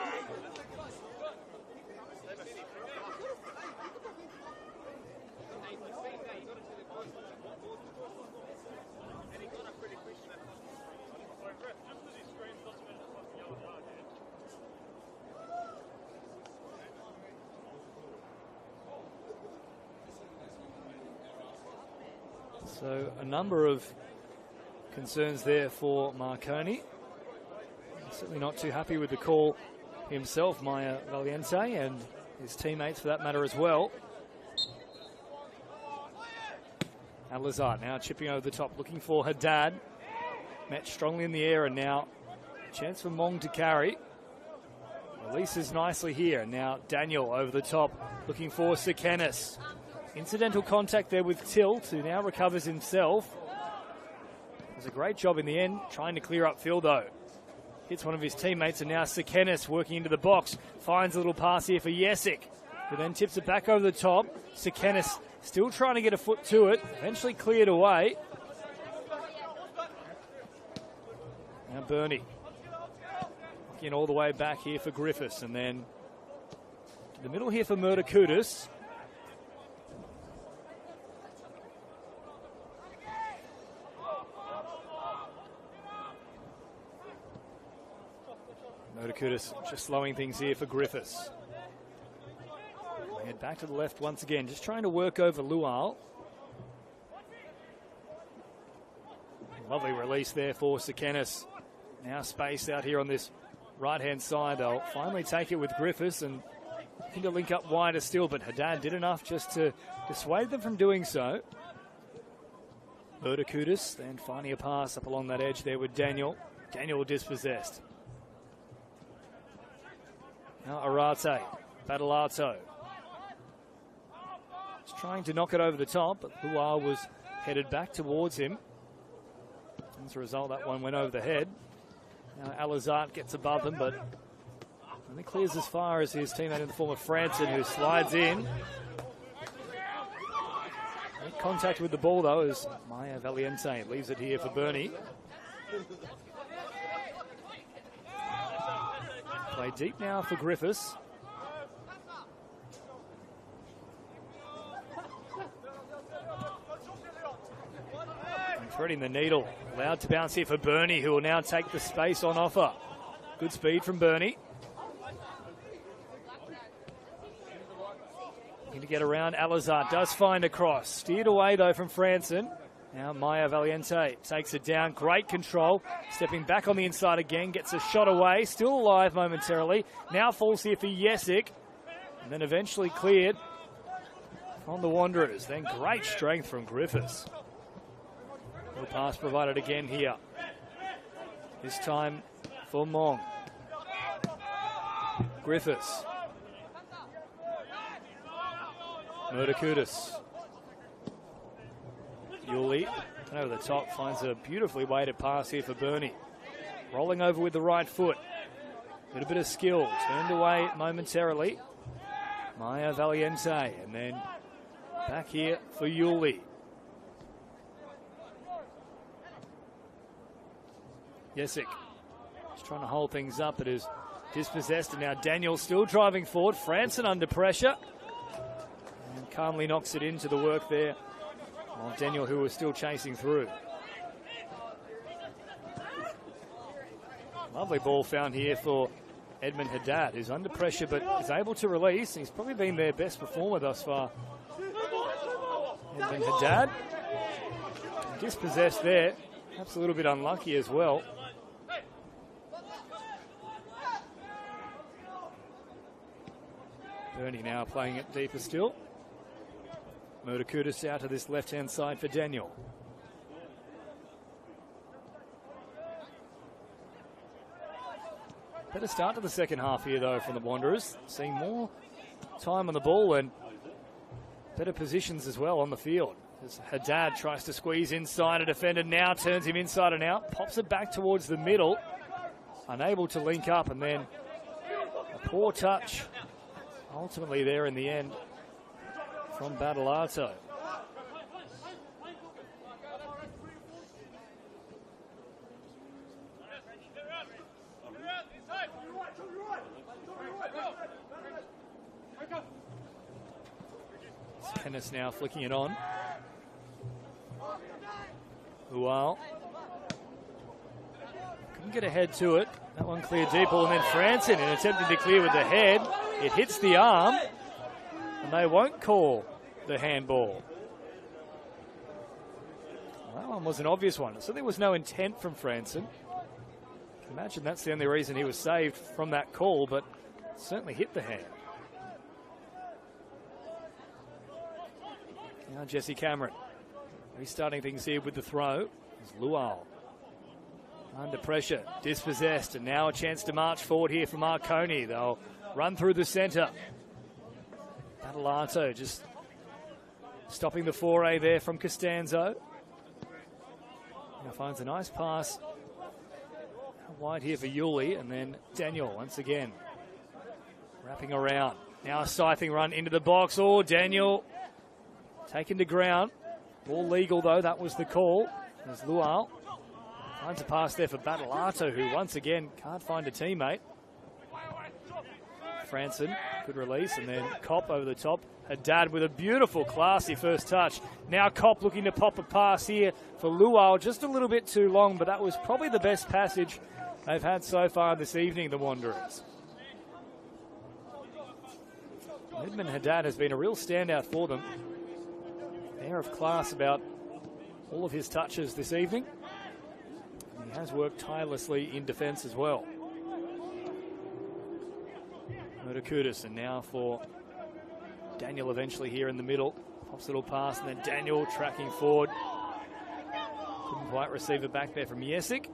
So a number of concerns there for Marconi. Certainly not too happy with the call himself, Maya Valiente, and his teammates for that matter as well. Alizart now chipping over the top, looking for Haddad. Met strongly in the air, and now a chance for Mong to carry. Releases nicely here. Now Daniel over the top, looking for Sekenis. Incidental contact there with Tilt, who now recovers himself. Does a great job in the end, trying to clear up field though. Hits one of his teammates, and now Sekenis working into the box. Finds a little pass here for Jesic, who then tips it back over the top. Sekenis still trying to get a foot to it, eventually cleared away. Now Bernie. Looking all the way back here for Griffiths, and then to the middle here for Merdakudis. Merdakudis just slowing things here for Griffiths. Head back to the left once again, just trying to work over Lual. Lovely release there for Sekenis. Now space out here on this right-hand side. They'll finally take it with Griffiths and looking to link up wider still, but Haddad did enough just to dissuade them from doing so. Merdakudis then finding a pass up along that edge there with Daniel. Daniel dispossessed. Now Arate, Badalato. He's trying to knock it over the top, but Luar was headed back towards him. As a result, that one went over the head. Now Alizart gets above them, but only clears as far as his teammate in the form of Franson, who slides in. Make contact with the ball, though, as Maya Valiente leaves it here for Bernie. Play deep now for Griffiths. And threading the needle. Allowed to bounce here for Bernie, who will now take the space on offer. Good speed from Bernie. Looking to get around. Alizar does find a cross. Steered away, though, from Franson. Now Maya Valiente takes it down. Great control. Stepping back on the inside again. Gets a shot away. Still alive momentarily. Now falls here for Yesic. And then eventually cleared from the Wanderers. Then great strength from Griffiths. The pass provided again here. This time for Mong. Griffiths. Murderkudis. Yuli over the top finds a beautifully weighted pass here for Bernie. Rolling over with the right foot. With a bit of skill. Turned away momentarily. Maya Valiente. And then back here for Yuli. Yesic just trying to hold things up. It is dispossessed, and now Daniel still driving forward. Franson under pressure. And calmly knocks it into the work there of Daniel, who was still chasing through. Lovely ball found here for Edmund Haddad, who's under pressure but is able to release. He's probably been their best performer thus far. Edmund Haddad. Dispossessed there. Perhaps a little bit unlucky as well. Bernie now playing it deeper still. Murderkudis out to this left-hand side for Daniel. Better start to the second half here, though, from the Wanderers. Seeing more time on the ball and better positions as well on the field. As Haddad tries to squeeze inside a defender, now turns him inside and out, pops it back towards the middle. Unable to link up, and then a poor touch ultimately there in the end from Battalato. Tennis now flicking it on. Ual. Couldn't get ahead to it. That one cleared deep ball, and then Franson in attempting to clear with the head. It hits the arm, and they won't call the handball. That one was an obvious one. So there was no intent from Franson. I can imagine that's the only reason he was saved from that call, but certainly hit the hand. Now Jesse Cameron restarting things here with the throw. It's Lual under pressure, dispossessed, and now a chance to march forward here for Marconi. They'll run through the centre. Battalato just stopping the foray there from Costanzo. Now finds a nice pass wide here for Yuli, and then Daniel once again wrapping around. Now a scything run into the box. Oh, Daniel taken to ground. All legal, though. That was the call. There's Lual. Finds a pass there for Battalato, who once again can't find a teammate. Franson, good release, and then Kopp over the top. Haddad with a beautiful, classy first touch. Now Kopp looking to pop a pass here for Lual. Just a little bit too long, but that was probably the best passage they've had so far this evening, the Wanderers. Edmund Haddad has been a real standout for them. Air of class about all of his touches this evening. And he has worked tirelessly in defence as well. Murderkudis, and now for Daniel eventually here in the middle. Pops a little pass, and then Daniel tracking forward. Couldn't quite receive it back there from Yesic.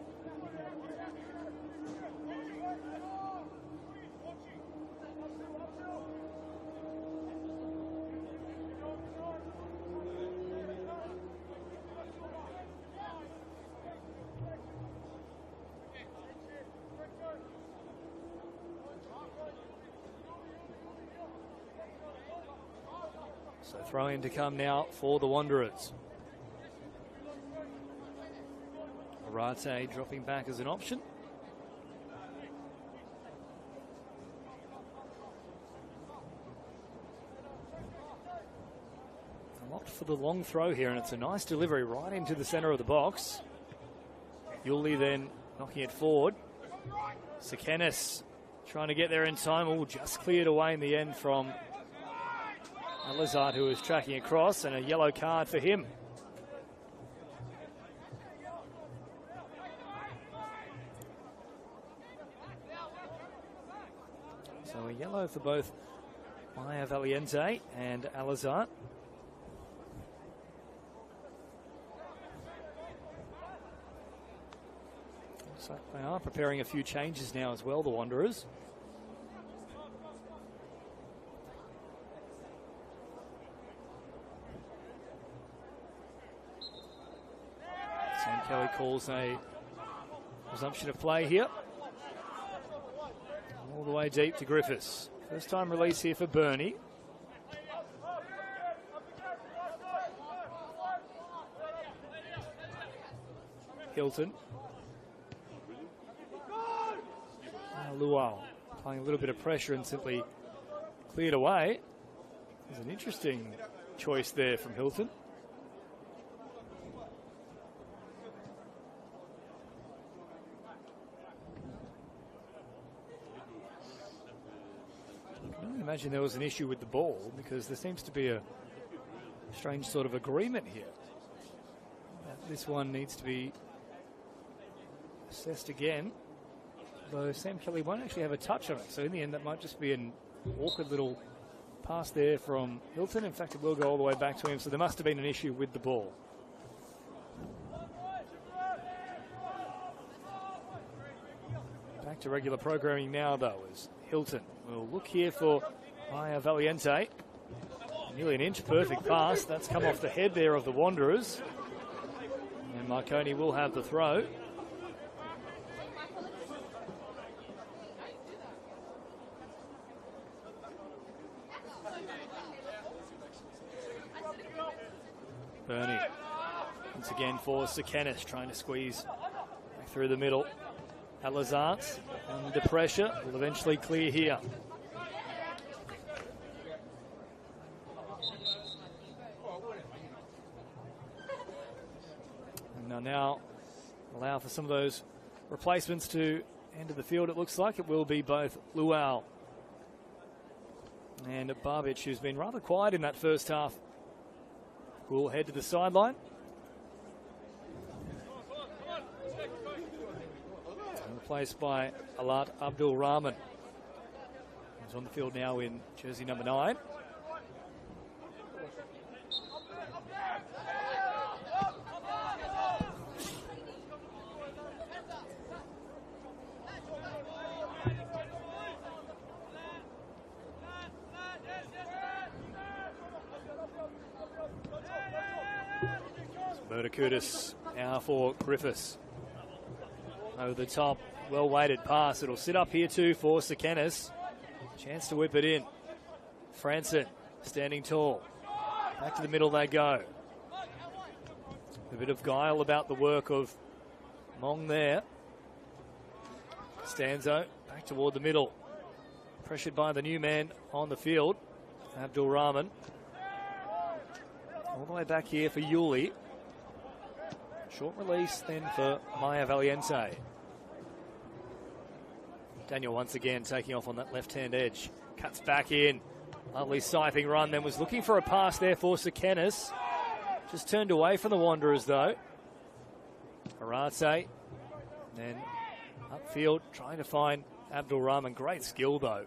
So throw in to come now for the Wanderers. Arate dropping back as an option. A lot opt for the long throw here, and it's a nice delivery right into the centre of the box. Yuli then knocking it forward. Sekenis trying to get there in time. Oh, just cleared away in the end from Alizard, who was tracking across, and a yellow card for him. So a yellow for both Maya Valiente and Alizard. So they are preparing a few changes now as well, the Wanderers. Sam Kelly calls a resumption of play here. All the way deep to Griffiths. First time release here for Bernie. Hilton. Luau applying a little bit of pressure and simply cleared away. There's an interesting choice there from Hilton. I can imagine there was an issue with the ball, because there seems to be a strange sort of agreement here. This one needs to be assessed again, though Sam Kelly won't actually have a touch on it. So in the end, that might just be an awkward little pass there from Hilton. In fact, it will go all the way back to him, so there must have been an issue with the ball. Back to regular programming now, though, as Hilton will look here for Maya Valiente. Nearly an inch perfect pass. That's come off the head there of the Wanderers. And Marconi will have the throw. Bernie once again for Sekenis, trying to squeeze back through the middle. Alizart under pressure, will eventually clear here. And they'll now allow for some of those replacements to enter the field. It looks like it will be both Luau and Barbic, who's been rather quiet in that first half, will head to the sideline. And replaced by Alat Abdul Rahman, who's on the field now in jersey number 9. Murdakutis now for Griffiths. Over the top, well-weighted pass. It'll sit up here too for Sekenis. Chance to whip it in. Franson standing tall. Back to the middle they go. A bit of guile about the work of Mong there. Stanzo back toward the middle. Pressured by the new man on the field, Abdul Rahman. All the way back here for Yuli. Short release then for Maya Valiente. Daniel once again taking off on that left-hand edge. Cuts back in. Lovely siping run. Then was looking for a pass there for Sekenis. Just turned away from the Wanderers though. Arate. Then upfield trying to find Abdul Rahman. Great skill though.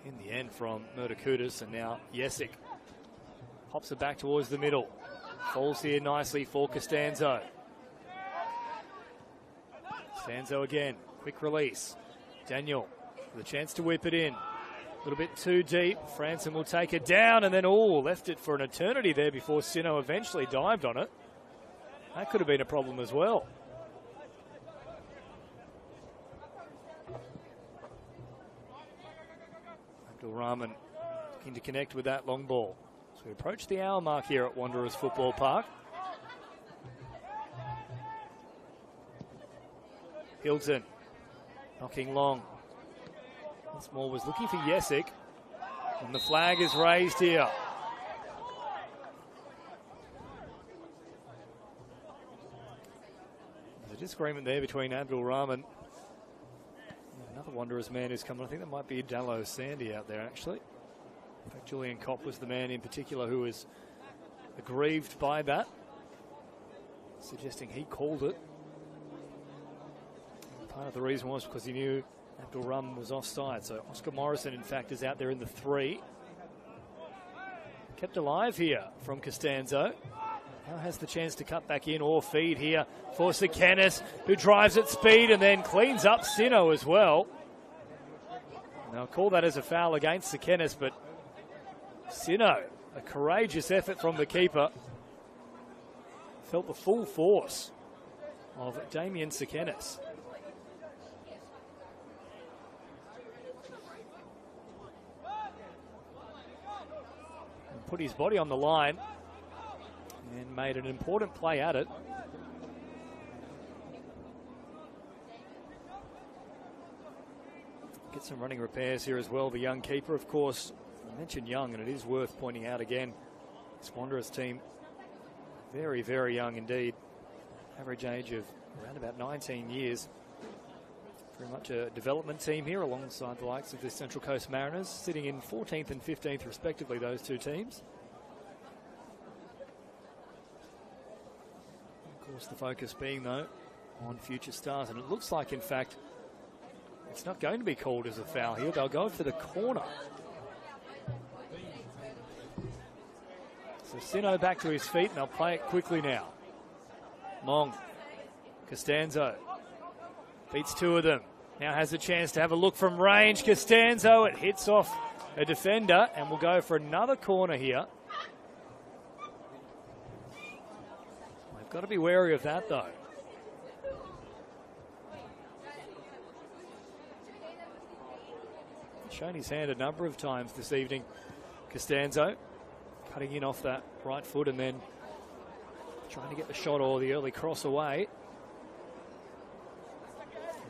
In the end from Murdakutis, and now Yesic pops it back towards the middle. Falls here nicely for Costanzo. Costanzo again. Quick release. Daniel with a chance to whip it in. A little bit too deep. Franson will take it down, and then, left it for an eternity there before Sino eventually dived on it. That could have been a problem as well. Abdul Rahman looking to connect with that long ball. We approach the hour mark here at Wanderers Football Park. Hilton knocking long. Once more was looking for Yesic. And the flag is raised here. There's a disagreement there between Abdul Rahman. Another Wanderers man who's coming. I think that might be Dallo Sandy out there, actually. In fact, Julian Kopp was the man in particular who was aggrieved by that, suggesting he called it. Part of the reason was because he knew Abdul Rahman was offside. So Oscar Morrison, in fact, is out there in the 3. Kept alive here from Costanzo. Now has the chance to cut back in or feed here for Sekenis, who drives at speed and then cleans up Sino as well. Now, I'll call that as a foul against Sekenis, but Sino, a courageous effort from the keeper. Felt the full force of Damien Sekenis. Put his body on the line and made an important play at it. Get some running repairs here as well. The young keeper, of course, I mentioned young, and it is worth pointing out again, this Wanderers team, very, very young indeed. Average age of around about 19 years. Very much a development team here alongside the likes of the Central Coast Mariners, sitting in 14th and 15th respectively, those two teams. Of course, the focus being, though, on future stars. And it looks like, in fact, it's not going to be called as a foul here. They'll go for the corner. So Sino back to his feet, and they'll play it quickly now. Mong, Costanzo. Beats two of them. Now has a chance to have a look from range. Costanzo, it hits off a defender, and we'll go for another corner here. We've got to be wary of that, though. Shown his hand a number of times this evening. Costanzo cutting in off that right foot and then trying to get the shot or the early cross away.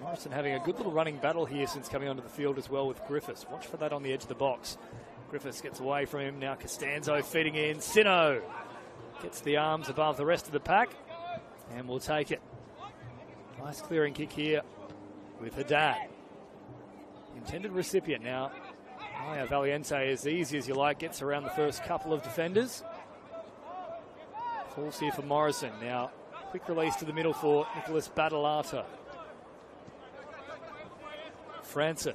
Morrison having a good little running battle here since coming onto the field as well with Griffiths. Watch for that on the edge of the box. Griffiths gets away from him. Now Costanzo feeding in. Sino gets the arms above the rest of the pack and will take it. Nice clearing kick here with Haddad. Intended recipient now. Maya Valiente, as easy as you like, gets around the first couple of defenders. Falls here for Morrison. Now quick release to the middle for Nicholas Battalato. Franson.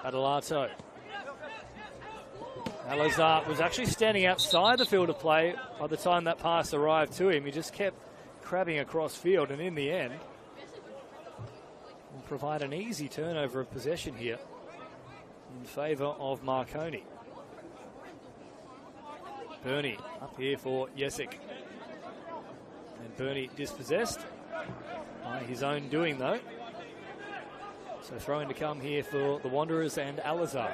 Battalato. Alazar was actually standing outside the field of play by the time that pass arrived to him. He just kept crabbing across field, and in the end will provide an easy turnover of possession here in favour of Marconi. Bernie up here for Jesic. And Bernie dispossessed by his own doing, though. So throwing to come here for the Wanderers and Alazar.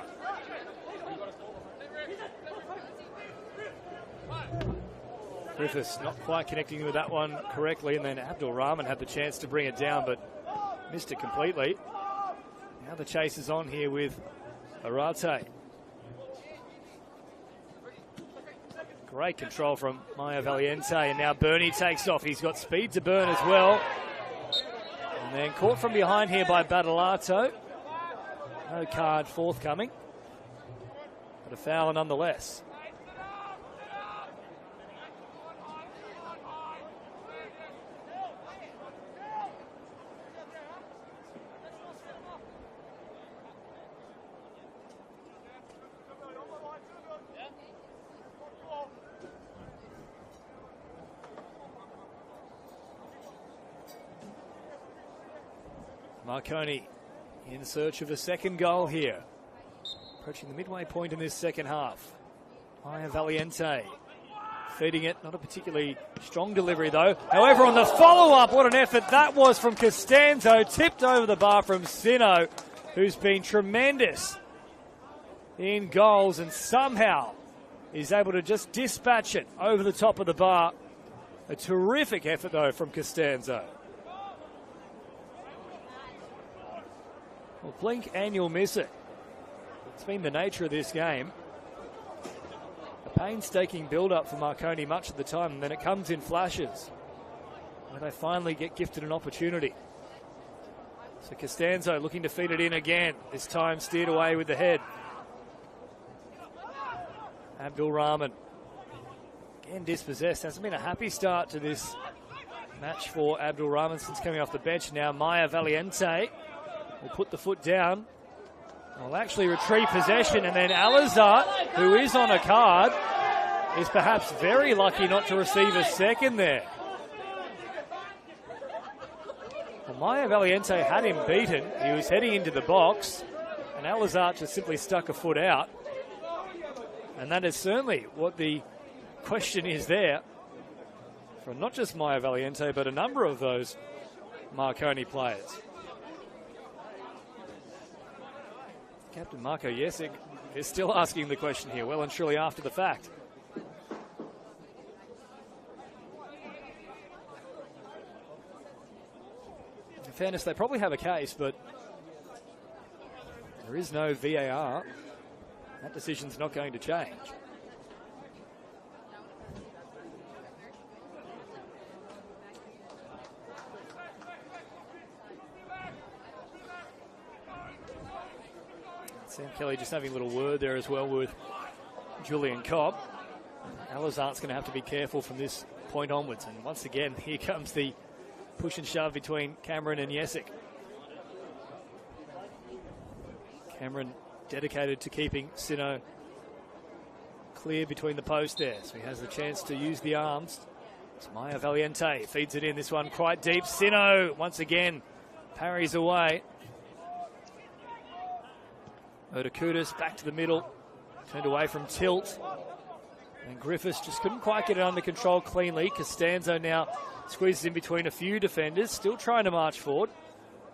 Griffiths not quite connecting with that one correctly, and then Abdul Rahman had the chance to bring it down but missed it completely. Now the chase is on here with Arate. Great control from Maya Valiente, and now Bernie takes off. He's got speed to burn as well. And then caught from behind here by Battalato. No card forthcoming, but a foul nonetheless. Marconi in search of a second goal here. Approaching the midway point in this second half. Maya Valiente feeding it. Not a particularly strong delivery though. However, on the follow-up, what an effort that was from Costanzo. Tipped over the bar from Sino, who's been tremendous in goals and somehow is able to just dispatch it over the top of the bar. A terrific effort though from Costanzo. Well, blink and you'll miss it. It's been the nature of this game. A painstaking build-up for Marconi much of the time, and then it comes in flashes. where they finally get gifted an opportunity. So Costanzo looking to feed it in again, this time steered away with the head. Abdul Rahman, again dispossessed. Hasn't been a happy start to this match for Abdul Rahman since coming off the bench. Now Maya Valiente will put the foot down. Will actually retrieve possession, and then Alizart, who is on a card, is perhaps very lucky not to receive a second there. Well, Maya Valiente had him beaten. He was heading into the box, and Alizart just simply stuck a foot out. And that is certainly what the question is there for not just Maya Valiente, but a number of those Marconi players. Captain Marco Jesic is still asking the question here, well and truly after the fact. In fairness, they probably have a case, but there is no VAR. That decision's not going to change. Sam Kelly just having a little word there as well with Julian Cobb. Alizart's going to have to be careful from this point onwards. And once again, here comes the push and shove between Cameron and Jesic. Cameron dedicated to keeping Sino clear between the post there. So he has the chance to use the arms. It's Maya Valiente feeds it in. This one quite deep. Sino once again parries away. Odakutis back to the middle, turned away from tilt. And Griffiths just couldn't quite get it under control cleanly. Costanzo now squeezes in between a few defenders, still trying to march forward.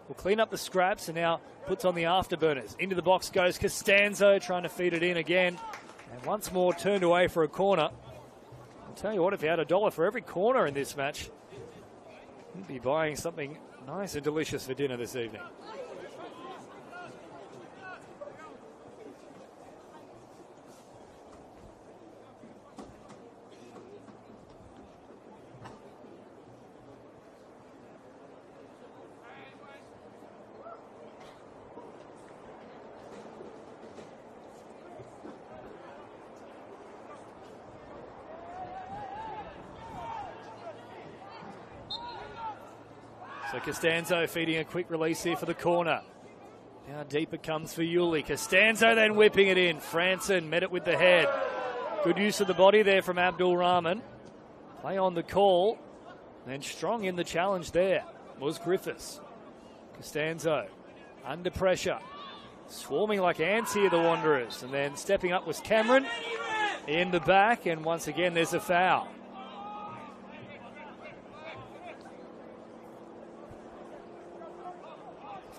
Will clean up the scraps and now puts on the afterburners. Into the box goes Costanzo, trying to feed it in again. And once more turned away for a corner. I'll tell you what, if you had $1 for every corner in this match, you'd be buying something nice and delicious for dinner this evening. So Costanzo feeding a quick release here for the corner. Now deep it comes for Yuli. Costanzo then whipping it in. Franson met it with the head. Good use of the body there from Abdul Rahman. Play on the call. And strong in the challenge there was Griffiths. Costanzo under pressure. Swarming like ants here, the Wanderers. And then stepping up was Cameron in the back. And once again, there's a foul.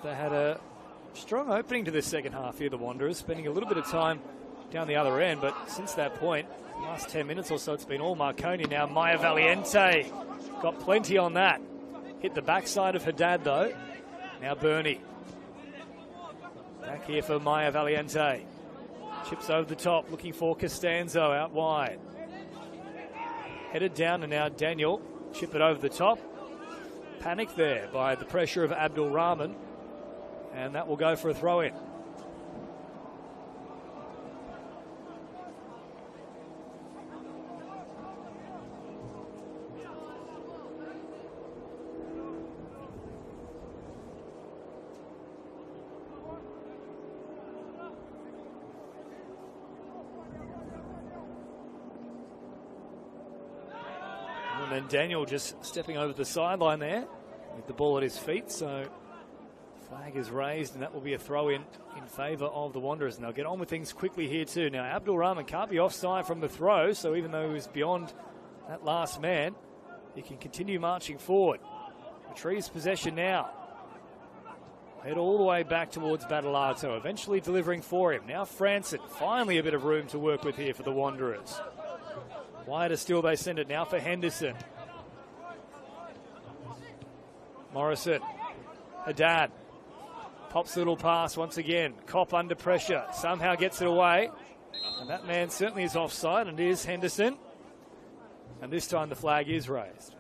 They had a strong opening to this second half here, the Wanderers, spending a little bit of time down the other end, but since that point, the last 10 minutes or so, it's been all Marconi. Now Maya Valiente got plenty on that. Hit the backside of Haddad, though. Now Bernie. Back here for Maya Valiente. Chips over the top, looking for Costanzo out wide. Headed down, and now Daniel chip it over the top. Panic there by the pressure of Abdul Rahman. And that will go for a throw-in. And then Daniel just stepping over the sideline there with the ball at his feet. So flag is raised, and that will be a throw-in in favour of the Wanderers. And they'll get on with things quickly here too. Now, Abdul Rahman can't be offside from the throw, so even though he was beyond that last man, he can continue marching forward. Retrieves possession now. Head all the way back towards Battalato, eventually delivering for him. Now Franson, finally a bit of room to work with here for the Wanderers. Wider still, they send it now for Henderson. Morrison. Haddad. Pops a little pass once again. Kopp under pressure. Somehow gets it away. And that man certainly is offside, and it is Henderson. And this time the flag is raised.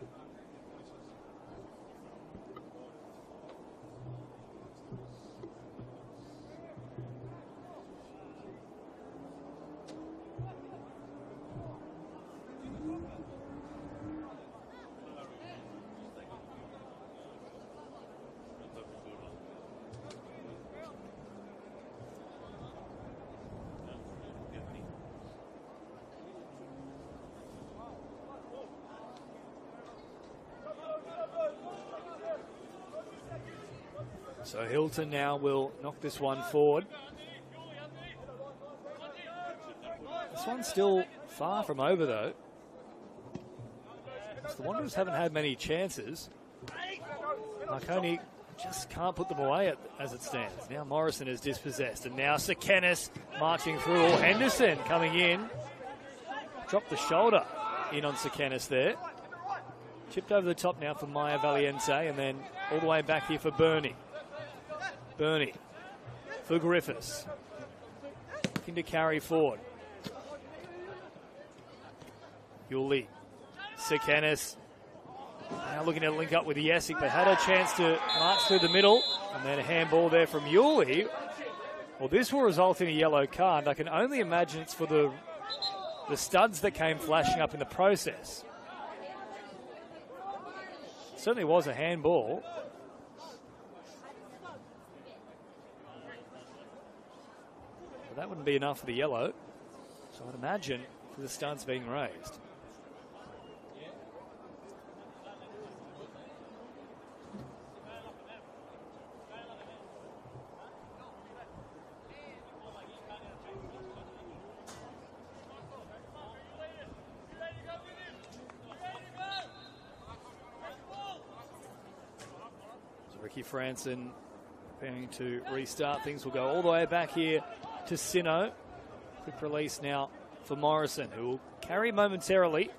So Hilton now will knock this one forward. This one's still far from over, though. The Wanderers haven't had many chances. Marconi just can't put them away as it stands. Now Morrison is dispossessed, and now Sekenis marching through. Henderson coming in. Dropped the shoulder in on Sekenis there. Chipped over the top now for Maya Valiente, and then all the way back here for Bernie. Bernie for Griffiths. Looking to carry forward. Yuli. Sekenis. Now looking to link up with Yesic, but had a chance to march through the middle. And then a handball there from Yuli. Well, this will result in a yellow card. I can only imagine it's for the studs that came flashing up in the process. It certainly was a handball. But that wouldn't be enough for the yellow. So I'd imagine for the studs being raised. Ricky Franson preparing to restart things. We'll go all the way back here to Sino. Quick release now for Morrison, who will carry momentarily.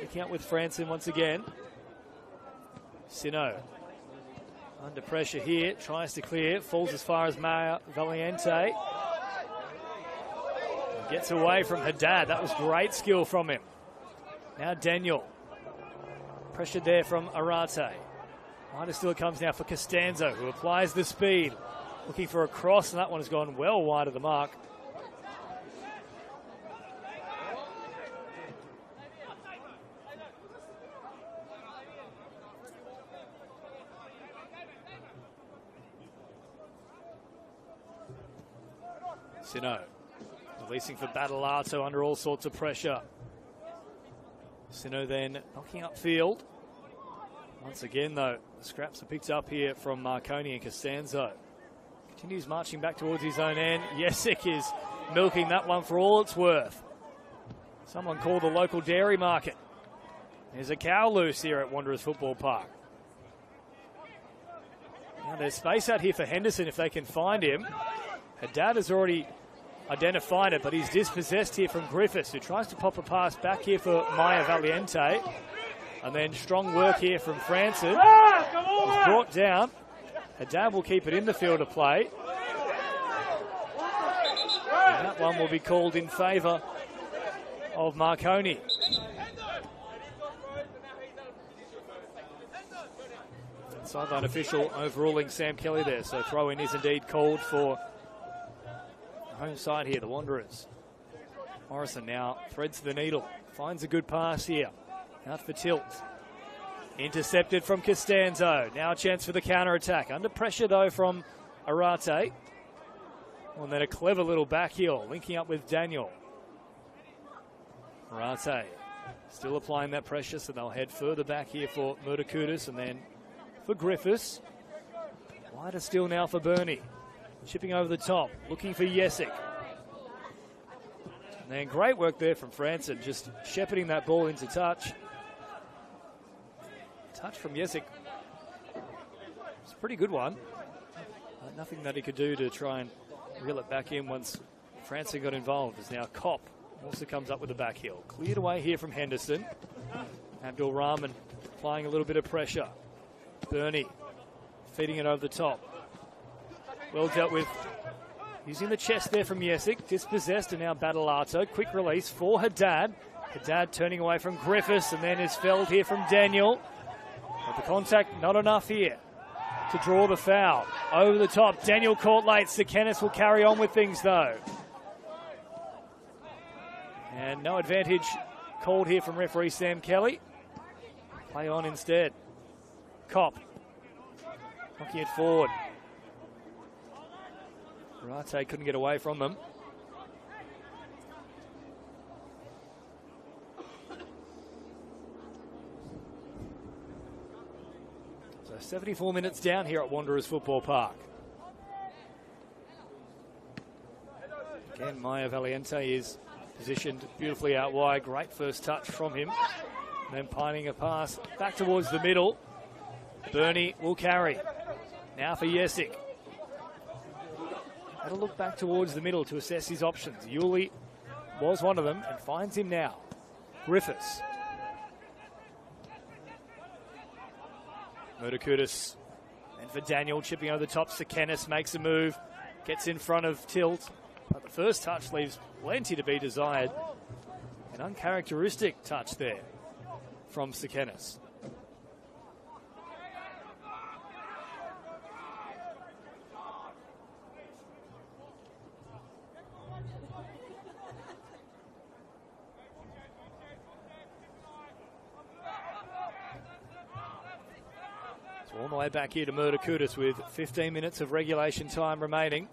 Looking up with Franson once again. Sino under pressure here, tries to clear, falls as far as Maya Valiente. Gets away from Haddad. That was great skill from him. Now Daniel. Pressured there from Arate. Wider still it comes now for Costanzo, who applies the speed. Looking for a cross, and that one has gone well wide of the mark. Sino releasing for Battalato under all sorts of pressure. Sino then knocking upfield. Once again, though, the scraps are picked up here from Marconi and Costanzo. Continues marching back towards his own end. Yesic is milking that one for all it's worth. Someone called the local dairy market. There's a cow loose here at Wanderers Football Park. Now there's space out here for Henderson if they can find him. Haddad has already identified it, but he's dispossessed here from Griffiths, who tries to pop a pass back here for Maya Valiente. And then strong work here from Franson. He's brought down. Haddad will keep it in the field of play. And that one will be called in favour of Marconi. Sideline official overruling Sam Kelly there. So throw-in is indeed called for the home side here, the Wanderers. Morrison now threads the needle. Finds a good pass here. Out for Tilt. Intercepted from Costanzo. Now a chance for the counter-attack. Under pressure, though, from Arate. And then a clever little back heel, linking up with Daniel. Arate still applying that pressure, so they'll head further back here for Murdakutis, and then for Griffiths. Wider still now for Bernie. Chipping over the top, looking for Yesic. And then great work there from Franson, just shepherding that ball into touch. Touch from Yesic. It's a pretty good one. Nothing that he could do to try and reel it back in once Franson got involved. As now Kopp also comes up with a back heel. Cleared away here from Henderson. Abdul Rahman applying a little bit of pressure. Bernie feeding it over the top. Well dealt with. Using the chest there from Yesic. Dispossessed, and now Battalato. Quick release for Haddad. Haddad turning away from Griffiths, and then is felled here from Daniel. But the contact not enough here to draw the foul. Over the top, Daniel caught late. Sekenis will carry on with things, though. And no advantage called here from referee Sam Kelly. Play on instead. Kopp knocking it forward. Rate couldn't get away from them. So 74 minutes down here at Wanderers Football Park. Again, Maya Valiente is positioned beautifully out wide. Great first touch from him. And then pining a pass back towards the middle. Bernie will carry. Now for Jesic. Had a look back towards the middle to assess his options. Yuli was one of them and finds him now. Griffiths. Murdakutis. And for Daniel, chipping over the top. Sekenis makes a move. Gets in front of Tilt. But the first touch leaves plenty to be desired. An uncharacteristic touch there from Sekenis. All the way back here to Murdakutis with 15 minutes of regulation time remaining.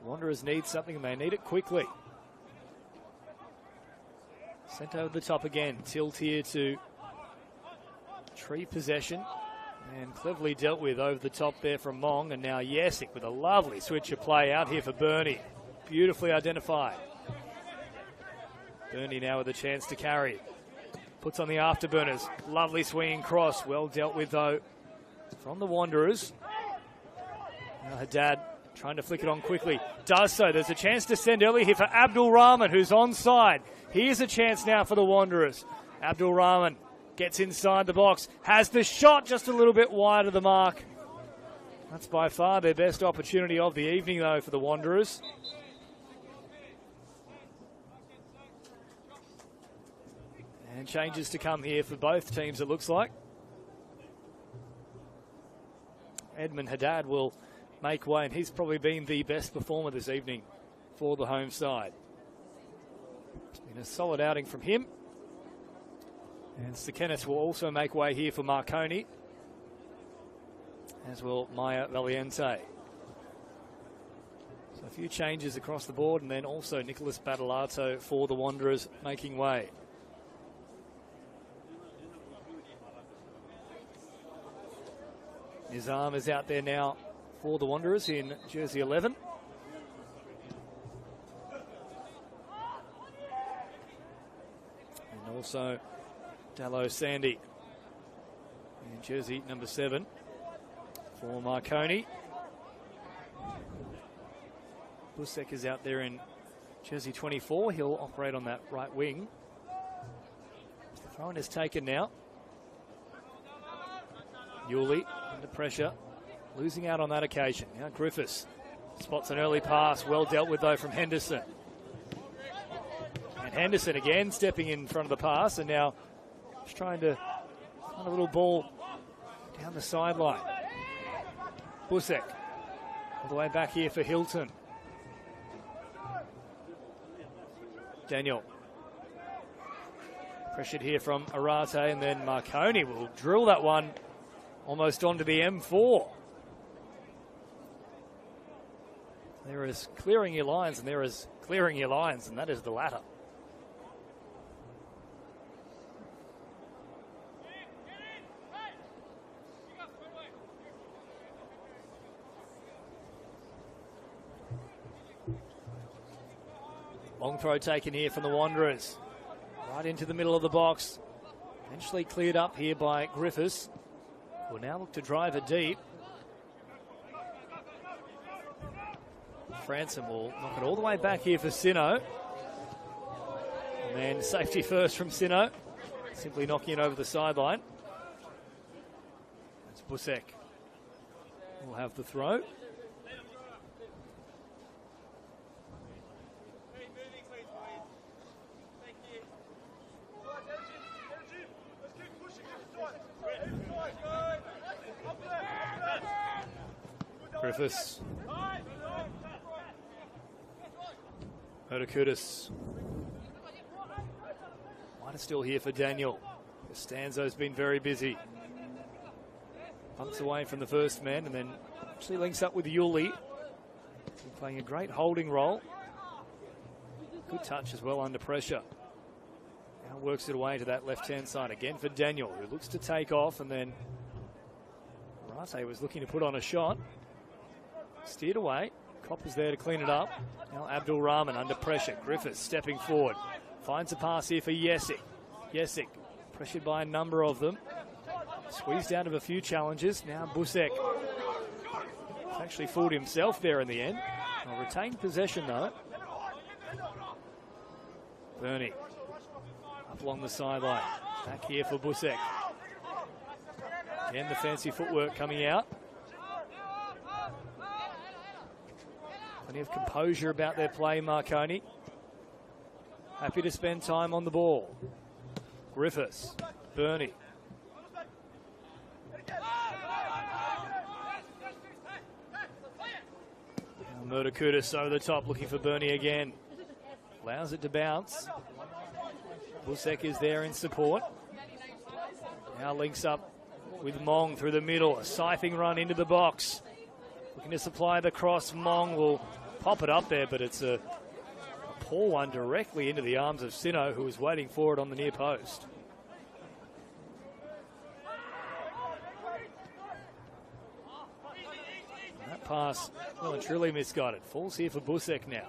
The Wanderers need something and they need it quickly. Sent over the top again. Tilt here to tree possession. And cleverly dealt with over the top there from Mong. And now Jesic with a lovely switch of play out here for Bernie. Beautifully identified. Bernie now with a chance to carry. Puts on the afterburners. Lovely swinging cross. Well dealt with though from the Wanderers. Now Haddad trying to flick it on quickly. Does so. There's a chance to send early here for Abdul Rahman, who's onside. Here's a chance now for the Wanderers. Abdul Rahman gets inside the box. Has the shot just a little bit wide of the mark. That's by far their best opportunity of the evening, though, for the Wanderers. And changes to come here for both teams, it looks like. Edmund Haddad will make way, and he's probably been the best performer this evening for the home side. It's been a solid outing from him. And Sekenis will also make way here for Marconi, as will Maya Valiente. So a few changes across the board, and then also Nicholas Battalato for the Wanderers making way. Nizam is out there now for the Wanderers in jersey 11. And also Dallo Sandy in jersey number 7 for Marconi. Busek is out there in jersey 24. He'll operate on that right wing. The throw-in is taken now. Yuli under pressure, losing out on that occasion. Now Griffiths spots an early pass, well dealt with though from Henderson. And Henderson again stepping in front of the pass, and now just trying to find a little ball down the sideline. Busek all the way back here for Hilton. Daniel pressured here from Arate, and then Marconi will drill that one almost onto the M4. There is clearing your lines, and there is clearing your lines, and that is the latter. Long throw taken here from the Wanderers. Right into the middle of the box. Eventually cleared up here by Griffiths. Will now look to drive it deep. Franson will knock it all the way back here for Sino. And then safety first from Sino. Simply knocking it over the sideline. That's Busek. We'll have the throw. Griffiths. Murdakutis. Might have still here for Daniel. Costanzo's been very busy. Punts away from the first man and then actually links up with Yuli. Playing a great holding role. Good touch as well under pressure. Now works it away to that left-hand side again for Daniel, who looks to take off and then Rate was looking to put on a shot. Steered away. Copper's there to clean it up. Now Abdul Rahman under pressure. Griffiths stepping forward. Finds a pass here for Yesic. Yesic pressured by a number of them. Squeezed out of a few challenges. Now Busek. He's actually fooled himself there in the end. Retained possession though. Bernie up along the sideline. Back here for Busek. Again, the fancy footwork coming out. Plenty of composure about their play, Marconi. Happy to spend time on the ball. Griffiths, Bernie. Murderkudis over the top, looking for Bernie again. Allows it to bounce. Busek is there in support. Now links up with Mong through the middle. A scything run into the box. Looking to supply the cross. Mong will pop it up there, but it's a poor one directly into the arms of Sino, who was waiting for it on the near post. And that pass, well and truly misguided. Falls here for Busek now.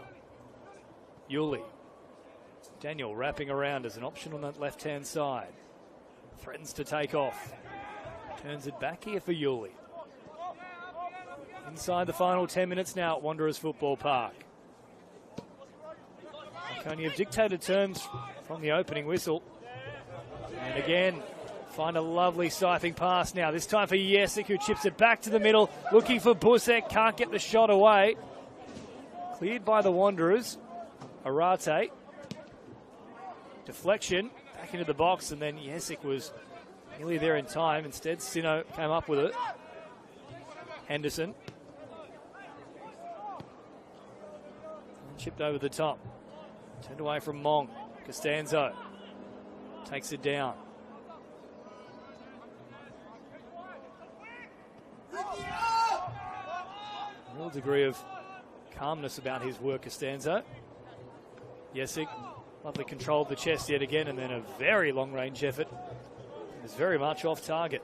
Yuli. Daniel wrapping around as an option on that left-hand side. Threatens to take off. Turns it back here for Yuli. Inside the final 10 minutes now at Wanderers Football Park. Marconi have dictated terms from the opening whistle. And again, find a lovely scything pass now. This time for Yesic, who chips it back to the middle. Looking for Busek, can't get the shot away. Cleared by the Wanderers. Arate. Deflection, back into the box, and then Yesic was nearly there in time. Instead, Sino came up with it. Henderson. And chipped over the top. Turned away from Mong. Costanzo takes it down. Real degree of calmness about his work, Costanzo. Yesic, lovely control of the chest yet again, and then a very long-range effort. It was very much off target.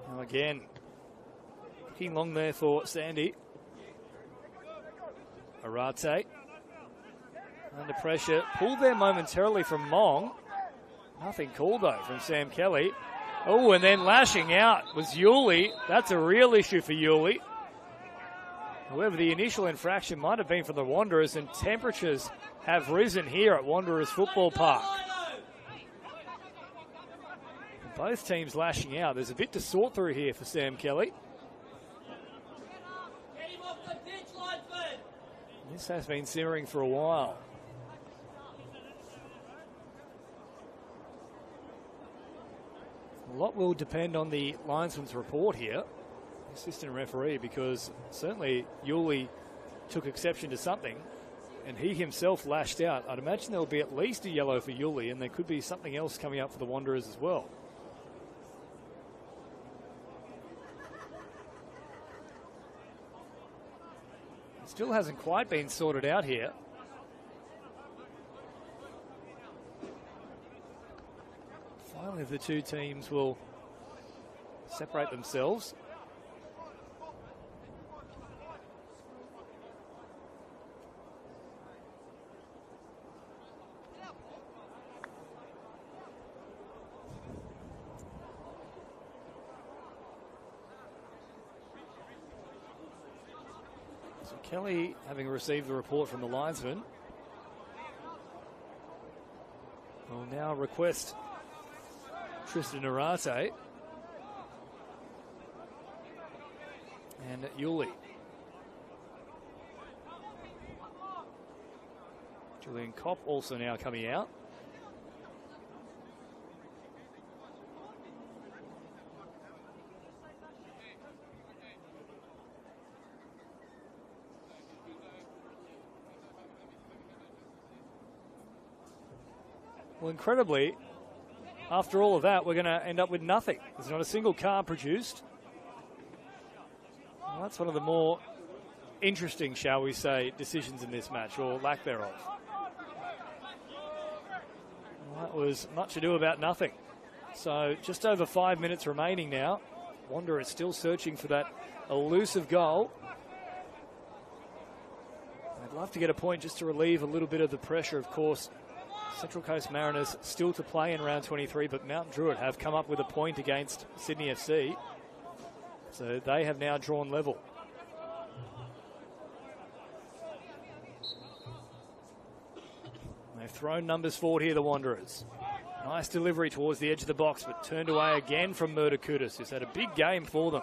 Now again, looking long there for Sandy. Arate. Under pressure. Pulled there momentarily from Mong. Nothing called, though, from Sam Kelly. Oh, and then lashing out was Yuli. That's a real issue for Yuli. However, the initial infraction might have been for the Wanderers, and temperatures have risen here at Wanderers Football Park. Both teams lashing out. There's a bit to sort through here for Sam Kelly. This has been simmering for a while. A lot will depend on the linesman's report here, assistant referee, because certainly Yuli took exception to something and he himself lashed out. I'd imagine there will be at least a yellow for Yuli, and there could be something else coming up for the Wanderers as well. It still hasn't quite been sorted out here. Finally, the two teams will separate themselves. So Kelly, having received the report from the linesman, will now request Tristan Arate and Yuli. Julian Kopp also now coming out. Well, incredibly, after all of that, we're going to end up with nothing. There's not a single car produced. Well, that's one of the more interesting, shall we say, decisions in this match, or lack thereof. that was much ado about nothing. So just over 5 minutes remaining now. Wanderers still searching for that elusive goal. I'd love to get a point just to relieve a little bit of the pressure, of course. Central Coast Mariners still to play in round 23, but Mount Druitt have come up with a point against Sydney FC. So they have now drawn level. They've thrown numbers forward here, the Wanderers. Nice delivery towards the edge of the box, but turned away again from Murder-Kudus, who's had a big game for them.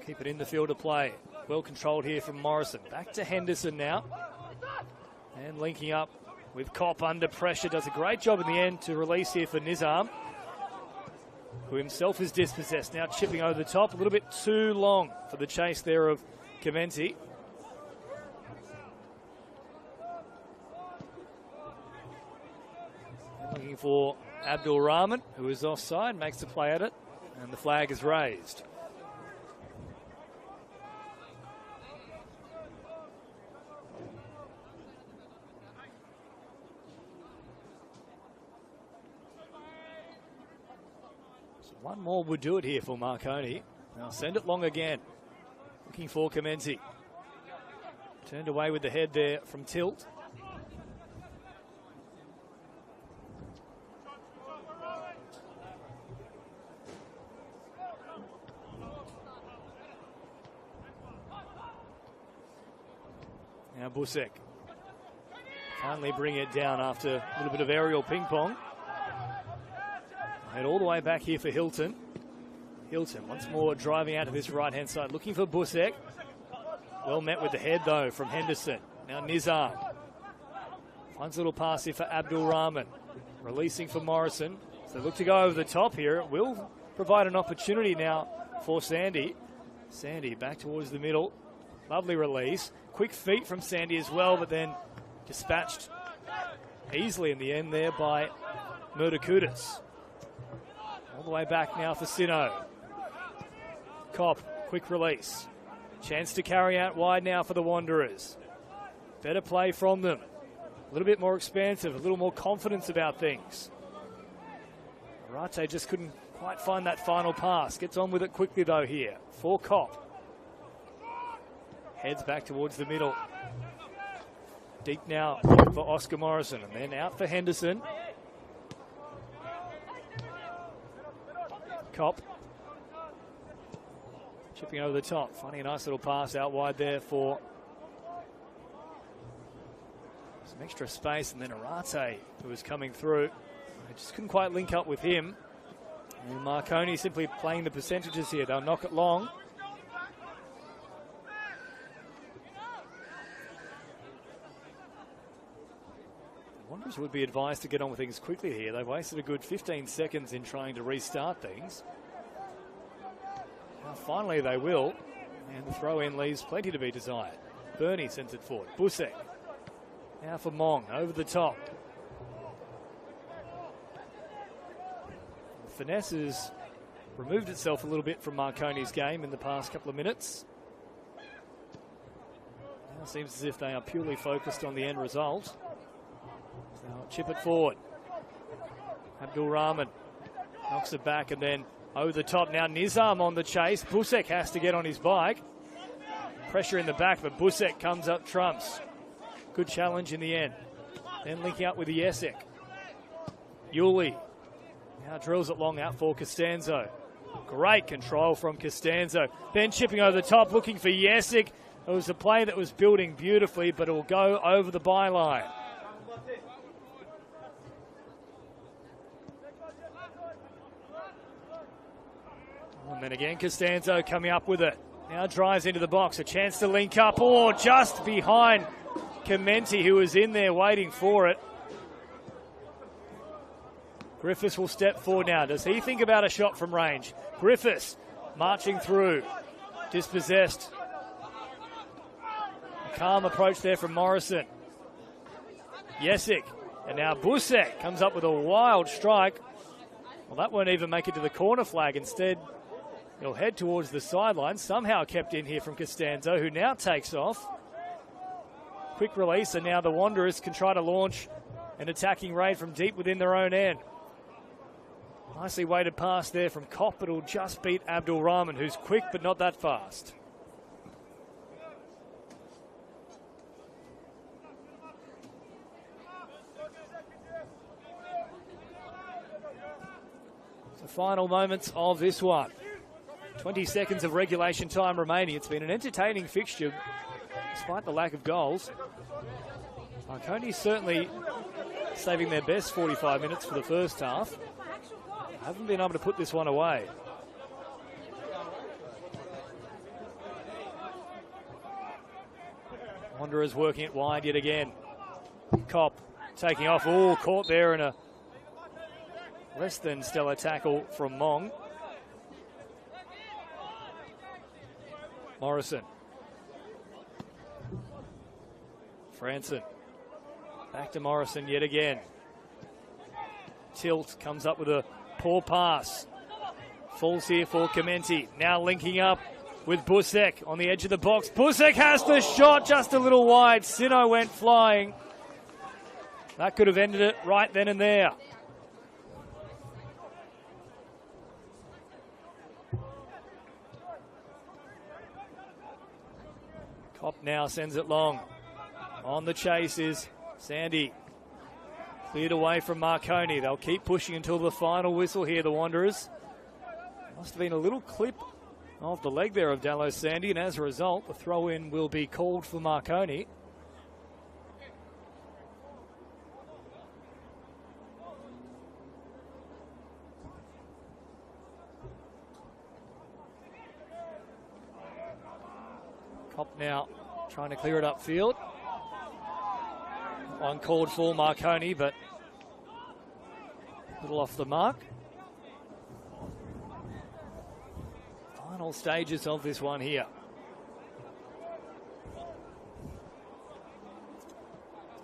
Keep it in the field of play. Well controlled here from Morrison. Back to Henderson now. And linking up with Kopp under pressure. Does a great job in the end to release here for Nizam, who himself is dispossessed. Now chipping over the top. A little bit too long for the chase there of Caventi. Looking for Abdul Rahman, who is offside, makes the play at it, and the flag is raised. So one more would do it here for Marconi. Now send it long again. Looking for Clemente. Turned away with the head there from Tilt. Now Busek finally bring it down after a little bit of aerial ping pong. Head all the way back here for Hilton. Hilton once more driving out to this right hand side, looking for Busek. Well met with the head though from Henderson. Now Nizam finds a little pass here for Abdul Rahman, releasing for Morrison. So they look to go over the top here. It will provide an opportunity now for Sandy. Sandy back towards the middle. Lovely release. Quick feet from Sandy as well, but then dispatched easily in the end there by Murder-Kudus. All the way back now for Sino. Kopp, quick release. Chance to carry out wide now for the Wanderers. Better play from them. A little bit more expansive, a little more confidence about things. Arate just couldn't quite find that final pass. Gets on with it quickly though here for Kopp. Heads back towards the middle. Deep now for Oscar Morrison, and then out for Henderson. Kopp chipping over the top, finding a nice little pass out wide there for some extra space, and then Arate, who was coming through. They just couldn't quite link up with him. And Marconi simply playing the percentages here. They'll knock it long. Wanderers would be advised to get on with things quickly here. They've wasted a good 15 seconds in trying to restart things. Now finally they will, and the throw-in leaves plenty to be desired. Bernie sends it forward. Busek. Now for Mong, over the top. The finesse has removed itself a little bit from Marconi's game in the past couple of minutes. Now it seems as if they are purely focused on the end result. Now chip it forward. Abdul Rahman knocks it back, and then over the top. Now Nizam on the chase. Busek has to get on his bike. Pressure in the back, but Busek comes up trumps. Good challenge in the end. Then linking up with Jesek. Yuli now drills it long out for Costanzo. Great control from Costanzo. Then chipping over the top, looking for Jesek. It was a play that was building beautifully, but it will go over the byline. And then again, Costanzo coming up with it. Now drives into the box. A chance to link up. Oh, just behind Clemente, who was in there waiting for it. Griffiths will step forward now. Does he think about a shot from range? Griffiths marching through. Dispossessed. A calm approach there from Morrison. Jesek. And now Busek comes up with a wild strike. Well, that won't even make it to the corner flag. Instead, he'll head towards the sideline. Somehow kept in here from Costanzo, who now takes off. Quick release, and now the Wanderers can try to launch an attacking raid from deep within their own end. Nicely weighted pass there from Kopp, but it'll just beat Abdul Rahman, who's quick but not that fast. The final moments of this one. 20 seconds of regulation time remaining. It's been an entertaining fixture despite the lack of goals. Marconi certainly saving their best 45 minutes for the first half. Haven't been able to put this one away. Wanderers working it wide yet again. Kopp taking off. Oh, caught there in a less than stellar tackle from Mong. Morrison. Franson. Back to Morrison yet again. Tilt comes up with a poor pass. Falls here for Clementi. Now linking up with Busek on the edge of the box. Busek has the shot just a little wide. Sino went flying. That could have ended it right then and there. Kopp now sends it long. On the chase is Sandy. Cleared away from Marconi. They'll keep pushing until the final whistle here, the Wanderers. Must have been a little clip of the leg there of Dallo Sandy, and as a result, the throw-in will be called for Marconi. Kopp now trying to clear it upfield. Uncalled for Marconi, but a little off the mark. Final stages of this one here.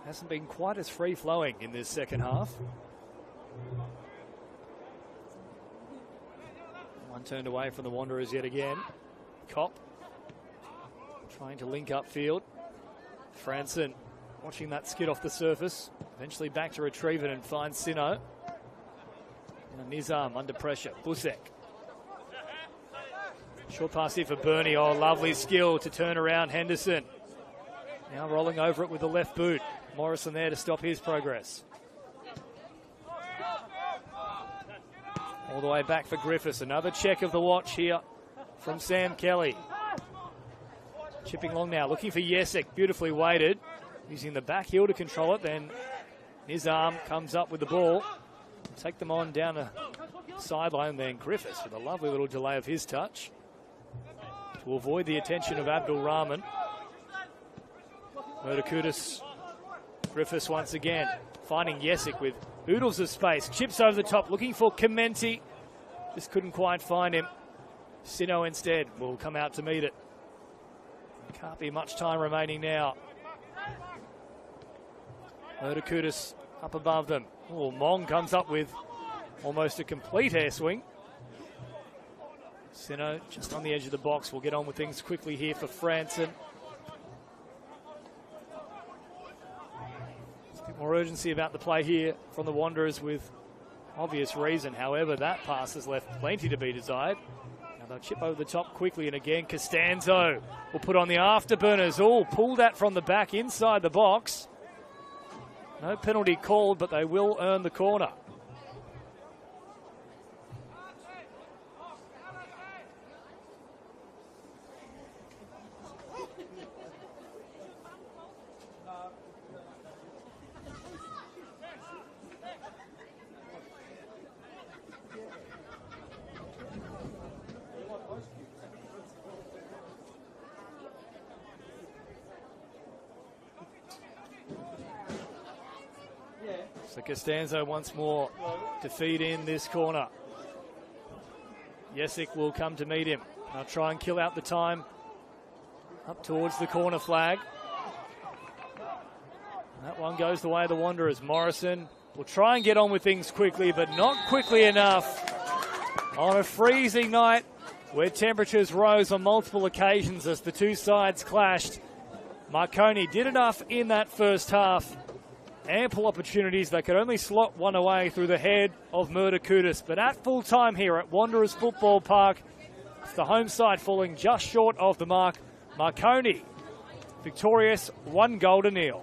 Hasn't been quite as free-flowing in this second half. One turned away from the Wanderers yet again. Kopp trying to link up field. Franson watching that skid off the surface. Eventually back to retrieve it and find Sino. And Nizam under pressure. Busek. Short pass here for Bernie. Oh, lovely skill to turn around Henderson. Now rolling over it with the left boot. Morrison there to stop his progress. All the way back for Griffiths. Another check of the watch here from Sam Kelly. Chipping along now, looking for Yesek, beautifully weighted. Using the back heel to control it, then Nizam comes up with the ball. Take them on down the sideline, then Griffiths with a lovely little delay of his touch to avoid the attention of Abdul Rahman. Murdakutis, Griffiths once again, finding Yesek with oodles of space. Chips over the top, looking for Clementi. Just couldn't quite find him. Sino instead will come out to meet it. Can't be much time remaining now. Murdakutis up above them. Oh, Mong comes up with almost a complete air swing. Sino just on the edge of the box. We'll get on with things quickly here for Franson. There's a bit more urgency about the play here from the Wanderers with obvious reason. However, that pass has left plenty to be desired. Now they'll chip over the top quickly, and again Costanzo will put on the afterburners. Oh, pull that from the back inside the box. No penalty called, but they will earn the corner. So Costanzo once more to feed in this corner. Yesek will come to meet him. They'll try and kill out the time up towards the corner flag. That one goes the way of the Wanderers. Morrison will try and get on with things quickly, but not quickly enough. On a freezing night where temperatures rose on multiple occasions as the two sides clashed, Marconi did enough in that first half ample opportunities. They could only slot one away through the head of Murder-Kudus. But at full time here at Wanderers Football Park, the home side falling just short of the mark. Marconi victorious, 1-0.